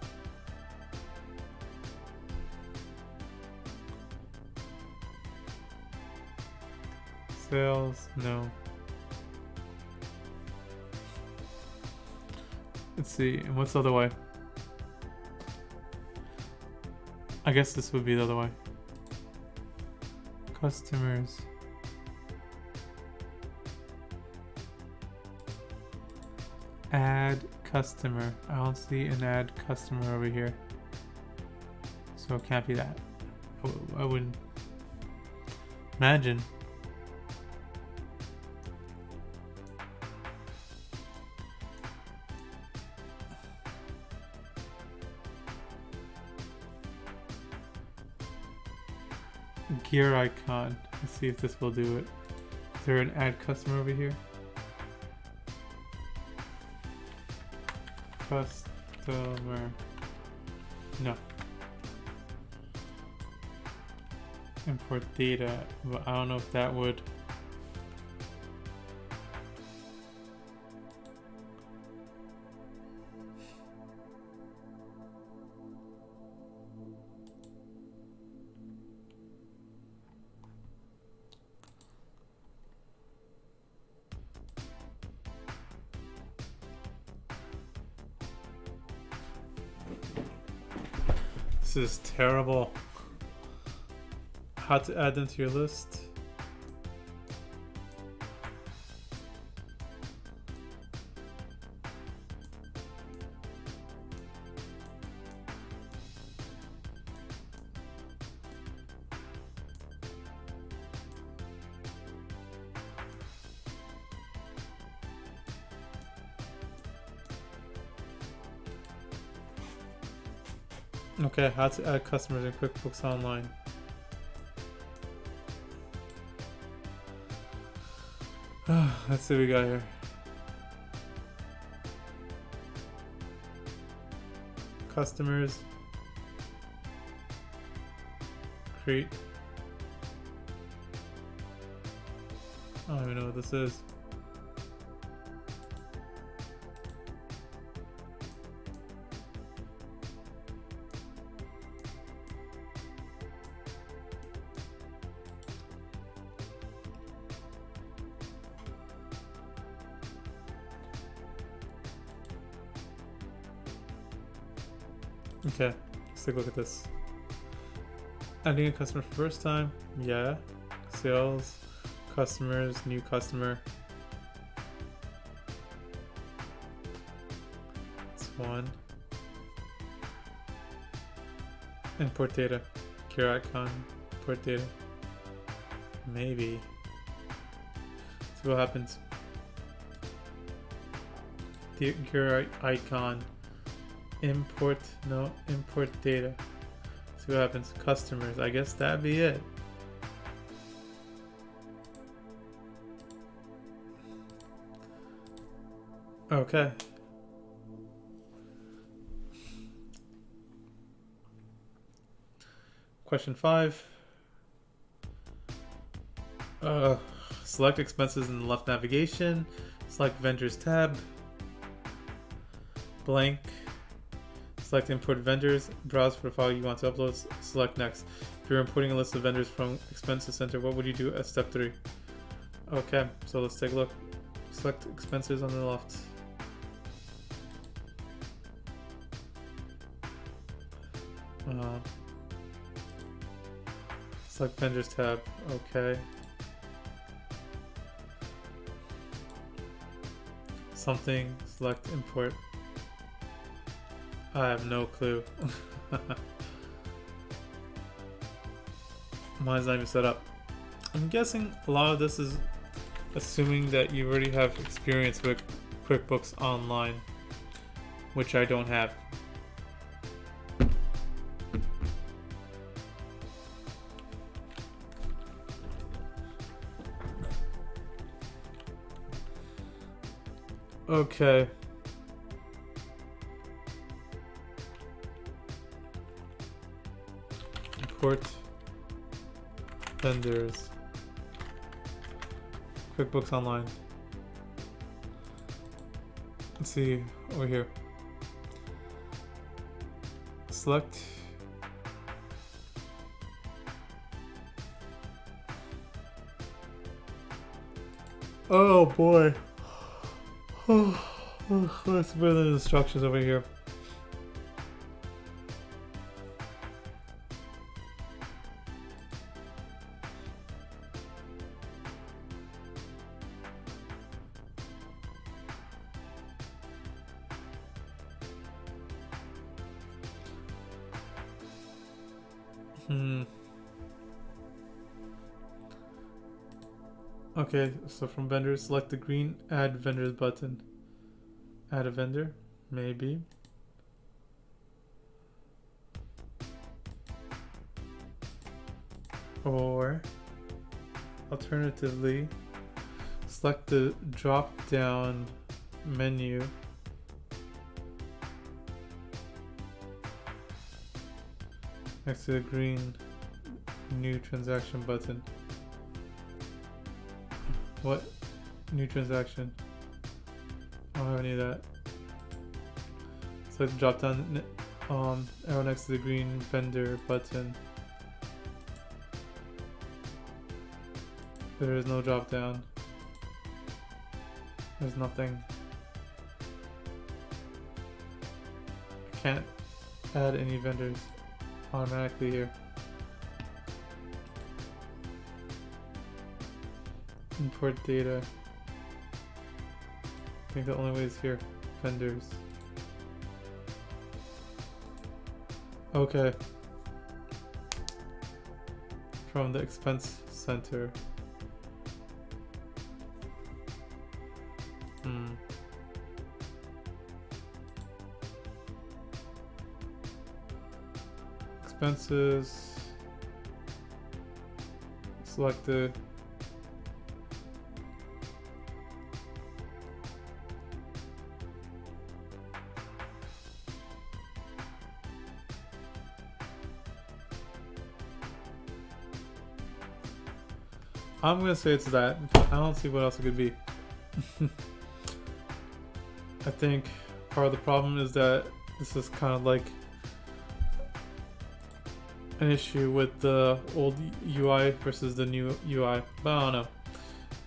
[SPEAKER 1] Sales, no. Let's see, and what's the other way? I guess this would be the other way. Customers. Add customer. I don't see an add customer over here. So it can't be that. I wouldn't imagine. Gear icon. Let's see if this will do it. Is there an add customer over here? Customer. No. Import data, but I don't know if that would. This is terrible. How to add them to your list. Okay, how to add customers in QuickBooks Online. Let's see what we got here. Customers. Create. I don't even know what this is. Okay, let's take a look at this. Adding a customer for first time, yeah. Sales, customers, new customer. That's one. Import data, gear icon, import data. Maybe. See what happens. Gear icon. Import, no, import data. See what happens. Customers, I guess that'd be it. Okay. Question 5. Select expenses in the left navigation. Select vendors tab. Blank. Select import vendors, browse for the file you want to upload, select next. If you're importing a list of vendors from Expenses Center, what would you do at step 3? Okay, so let's take a look. Select expenses on the left. Select vendors tab, okay. Something, select import. I have no clue. Mine's not even set up. I'm guessing a lot of this is assuming that you already have experience with QuickBooks Online, which I don't have. Okay. Import vendors. QuickBooks Online. Let's see over here. Select. Oh boy. Let's put the instructions over here. Okay, so from vendors, select the green Add Vendors button. Add a vendor, maybe. Or alternatively, select the drop-down menu. Next to the green New Transaction button. What? New transaction. I don't have any of that. Select the drop down arrow next to the green vendor button. There is no drop down. There's nothing. I can't add any vendors. automatically here. Import data. I think the only way is here. Vendors. Okay. From the expense center. Expenses. Select the I'm gonna say it's that. I don't see what else it could be. I think part of the problem is that this is kind of like an issue with the old UI versus the new UI, but I don't know.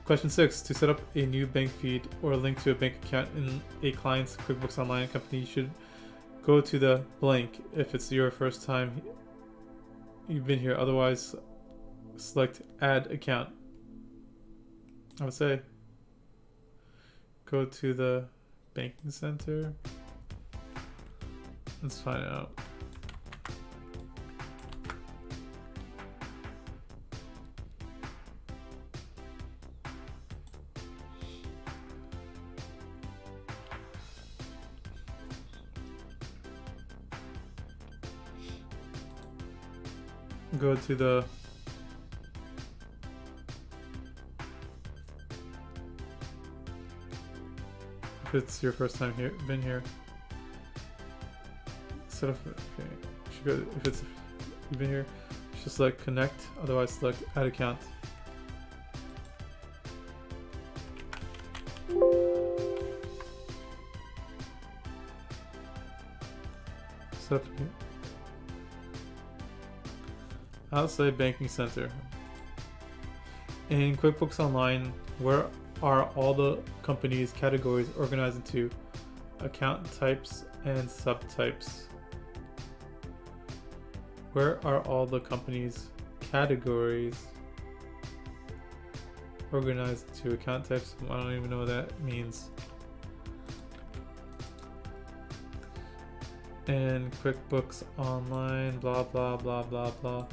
[SPEAKER 1] Question 6. To set up a new bank feed or link to a bank account in a client's QuickBooks Online company, you should go to the blank if it's your first time you've been here. Otherwise, select Add Account. I would say go to the banking center. Let's find out. Go to the if it's your first time here, been here. Set up. Okay, you should go. If it's you've been here, you should select connect. Otherwise, select add account. Set up. Outside banking center. In QuickBooks Online, where are all the company's categories organized into account types and subtypes? Where are all the company's categories organized into account types? I don't even know what that means. And QuickBooks Online, blah, blah, blah, blah, blah.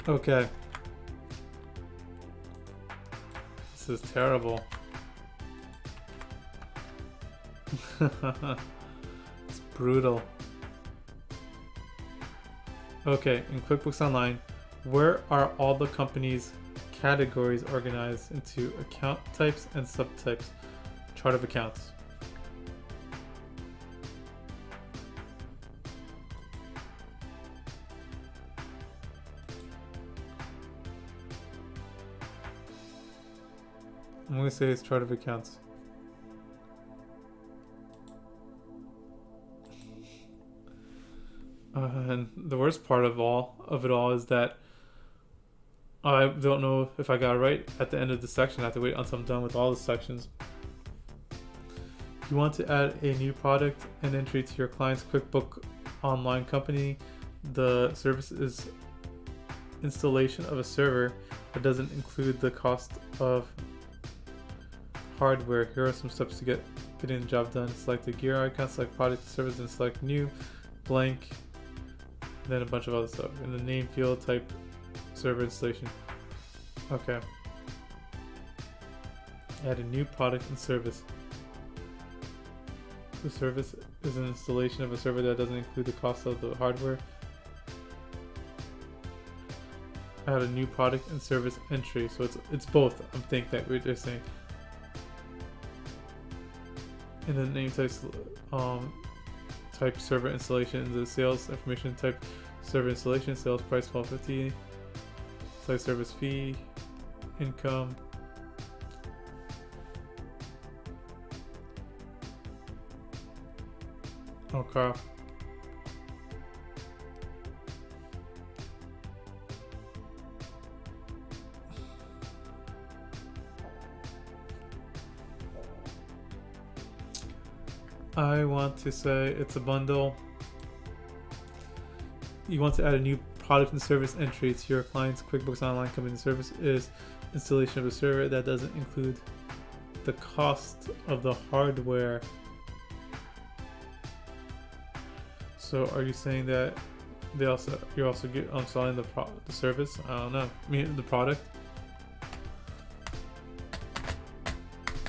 [SPEAKER 1] Okay. This is terrible. It's brutal. Okay, in QuickBooks Online, where are all the company's categories organized into account types and subtypes? Chart of accounts. I'm going to say it's chart of accounts. And the worst part of it all is that I don't know if I got it right at the end of the section. I have to wait until I'm done with all the sections. If you want to add a new product and entry to your client's QuickBook Online company, the service is installation of a server that doesn't include the cost of hardware. Here are some steps to getting the job done. Select the gear icon, select product service, and select new, blank, then a bunch of other stuff. In the name field, type server installation. Okay. Add a new product and service. The service is an installation of a server that doesn't include the cost of the hardware. Add a new product and service entry. So it's both. I'm thinking that we're just saying. In the name type server installation, the sales information type server installation, sales price $12.50, type service fee, income, okay. I want to say it's a bundle. you want to add a new product and service entry to your client's QuickBooks Online company. Service is installation of a server that doesn't include the cost of the hardware. So are you saying that you're also installing the service? I don't know. I mean the product.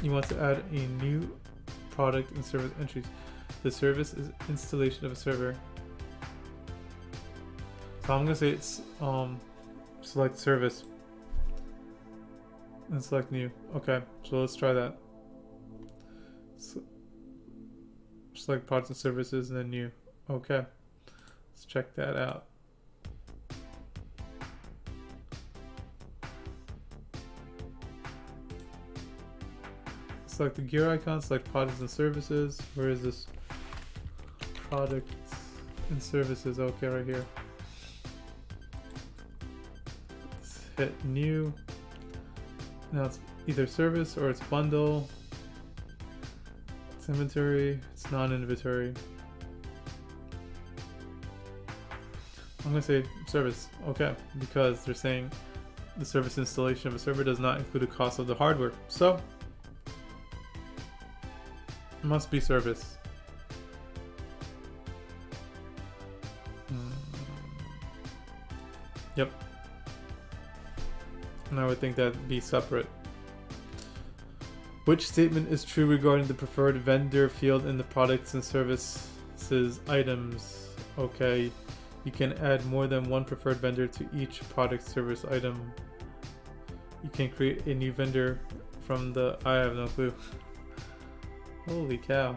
[SPEAKER 1] You want to add a new product and service entries. The service is installation of a server. So I'm gonna say it's select service and select new. Okay, so let's try that. So, select products and services and then new. Okay, let's check that out. Select the gear icon, select products and services. Where is this? Products and services. Okay, right here. Let's hit new. Now it's either service or it's bundle. It's inventory, it's non-inventory. I'm gonna say service, okay, because they're saying the service installation of a server does not include the cost of the hardware. So it must be service. Yep. And I would think that'd be separate. Which statement is true regarding the preferred vendor field in the products and services items? Okay, you can add more than one preferred vendor to each product service item. You can create a new vendor from the... I have no clue. Holy cow.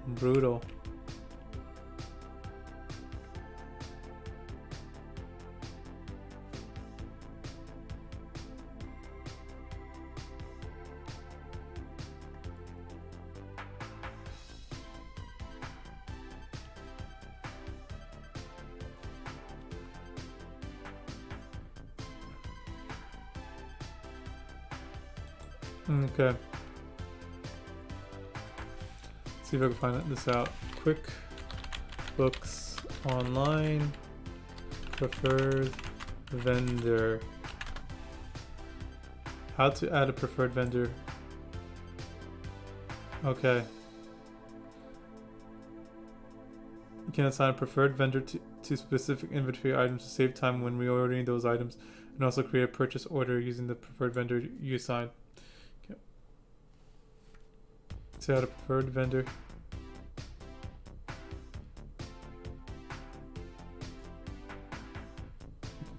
[SPEAKER 1] Brutal. Okay. See if I can find this out. QuickBooks Online preferred vendor. How to add a preferred vendor. Okay. You can assign a preferred vendor to specific inventory items to save time when reordering those items, and also create a purchase order using the preferred vendor you assign. To add a preferred vendor.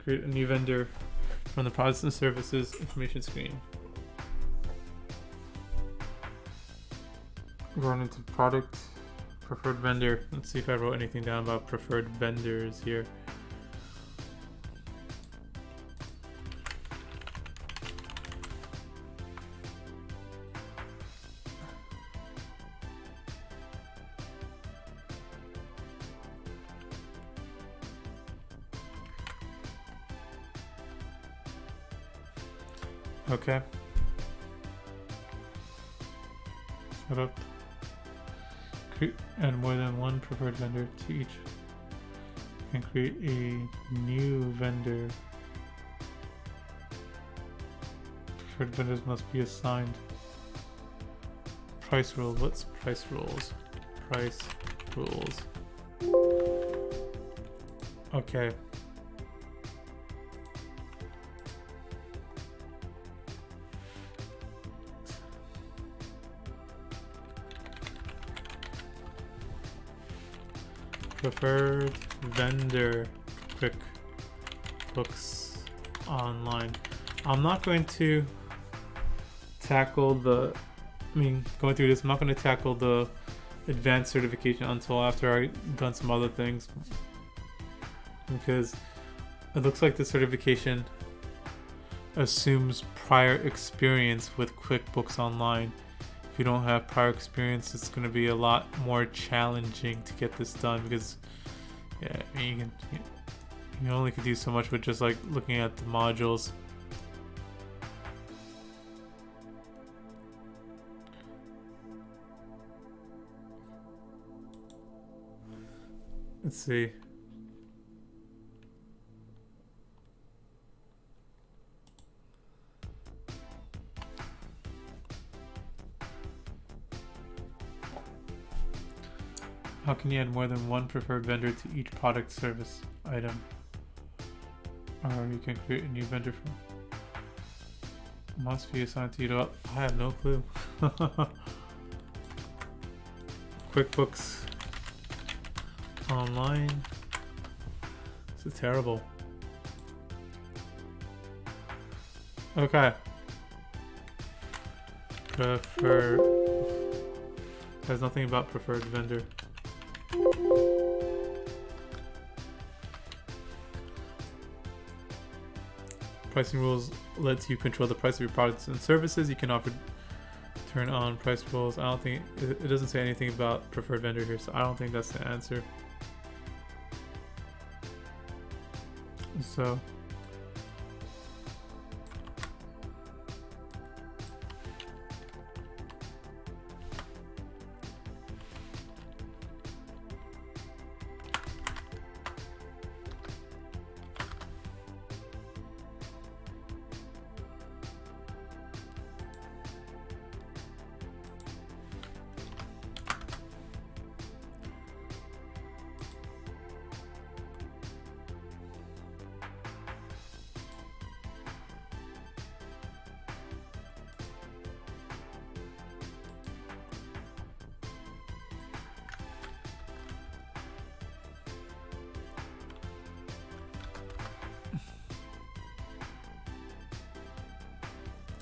[SPEAKER 1] Create a new vendor from the products and services information screen. Going into product, preferred vendor. Let's see if I wrote anything down about preferred vendors here. Okay. Set up. Add more than one preferred vendor to each. And create a new vendor. Preferred vendors must be assigned. Price rule. What's price rules? Price rules. Okay. Preferred vendor, QuickBooks Online. I'm not going to tackle the, going through this, I'm not going to tackle the advanced certification until after I've done some other things, because it looks like the certification assumes prior experience with QuickBooks Online. If you don't have prior experience, it's going to be a lot more challenging to get this done, because you only can do so much with just like looking at the modules. Let's see. How can you add more than one preferred vendor to each product service item? Or you can create a new vendor from. Must be assigned to you. I have no clue. QuickBooks Online. This is terrible. Okay. Prefer. There's nothing about preferred vendor. Pricing rules lets you control the price of your products and services. You can offer turn on price rules. I don't think it doesn't say anything about preferred vendor here, so I don't think that's the answer. So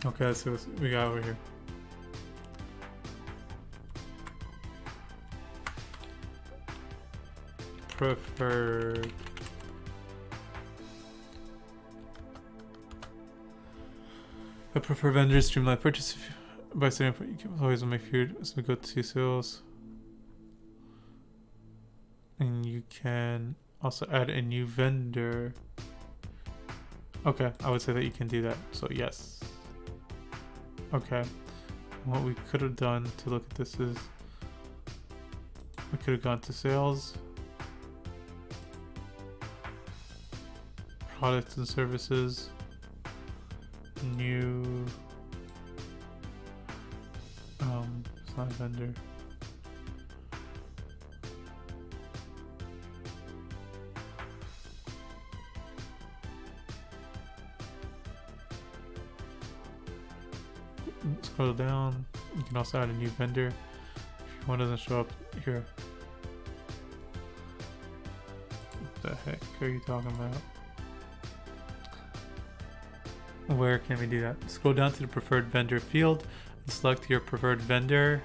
[SPEAKER 1] okay, let's see what we got over here. Preferred. A preferred vendor streamline purchase by setting up. You can always make sure to go to sales, and you can also add a new vendor. Okay, I would say that you can do that. So yes. Okay, what we could have done to look at this is we could have gone to sales, products and services, new it's not a vendor. Scroll down. You can also add a new vendor if one doesn't show up here. What the heck are you talking about? Where can we do that? Scroll down to the preferred vendor field and select your preferred vendor.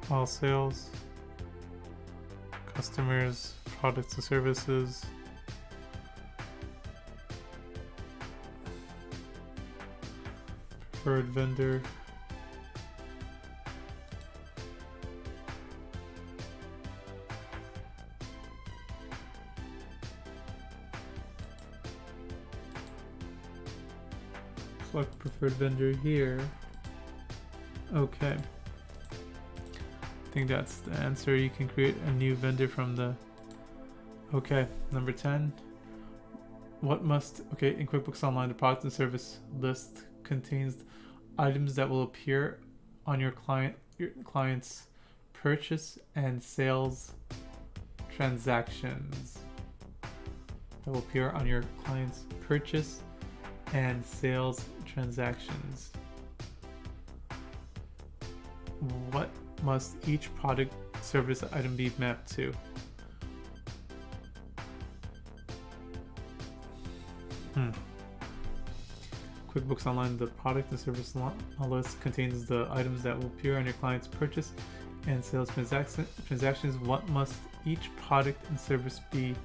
[SPEAKER 1] All sales, customers, products and services, preferred vendor, select preferred vendor here. Okay. I think that's the answer. You can create a new vendor from the. Okay, number 10. What must. Okay, in QuickBooks Online, the product and service list contains items that will appear on your client's purchase and sales transactions. That will appear on your client's purchase and sales transactions. What must each product service item be mapped to? QuickBooks Online, the product and service list contains the items that will appear on your client's purchase and sales transactions. What must each product and service be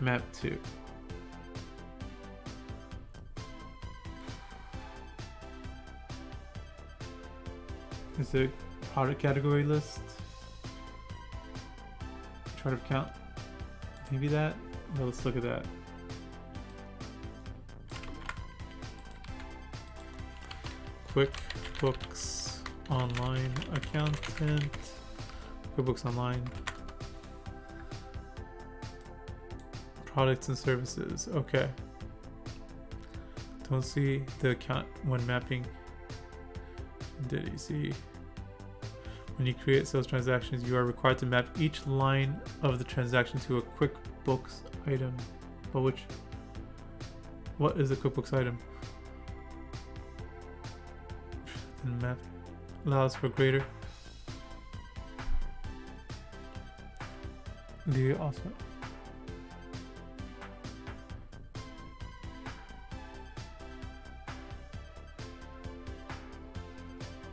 [SPEAKER 1] mapped to? Is there a product category list? Chart of account? Maybe that? Well, let's look at that. QuickBooks Online Accountant. QuickBooks Online. Products and services. Okay. Don't see the account when mapping. Did you see? When you create sales transactions, you are required to map each line of the transaction to a QuickBooks item. But what is a QuickBooks item? And map allows for greater. Do you also?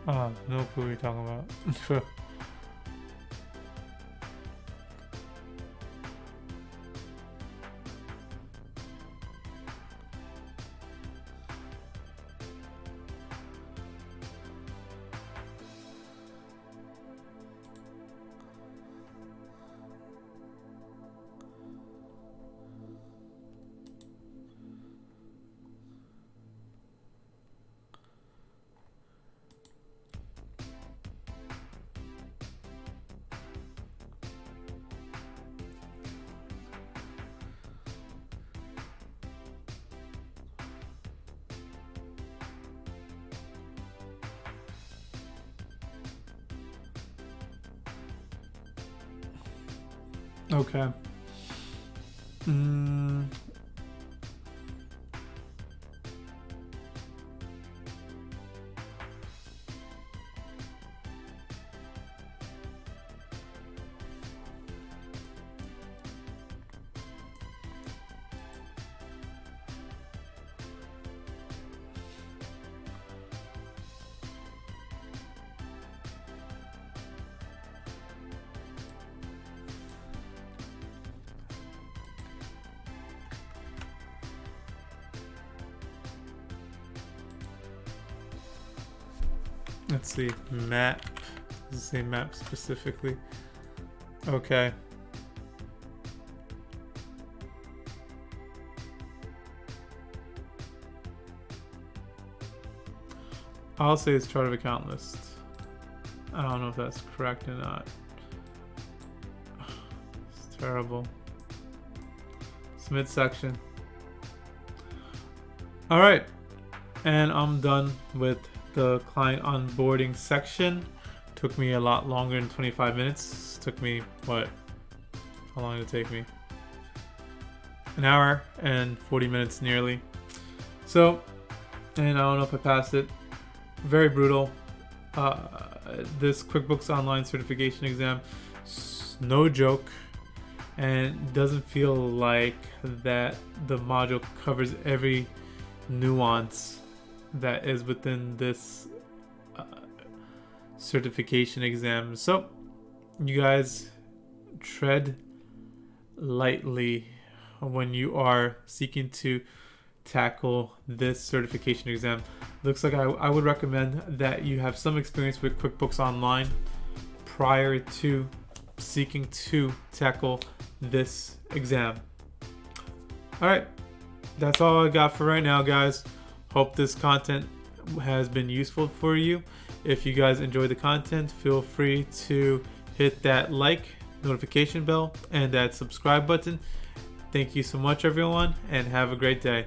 [SPEAKER 1] Oh, no clue what you're talking about. Okay. Let's see, map. Does it say map specifically? Okay. I'll say it's chart of account list. I don't know if that's correct or not. It's terrible. Submit section. All right, and I'm done with the client onboarding section. Took me a lot longer than 25 minutes. Took me what? How long did it take me? An hour and 40 minutes nearly. So, and I don't know if I passed it. Very brutal. This QuickBooks Online certification exam, no joke, and doesn't feel like that the module covers every nuance that is within this certification exam. So you guys tread lightly when you are seeking to tackle this certification exam. Looks like I would recommend that you have some experience with QuickBooks Online prior to seeking to tackle this exam. All right, that's all I got for right now, guys. Hope this content has been useful for you. If you guys enjoy the content, feel free to hit that like, notification bell, and that subscribe button. Thank you so much, everyone, and have a great day.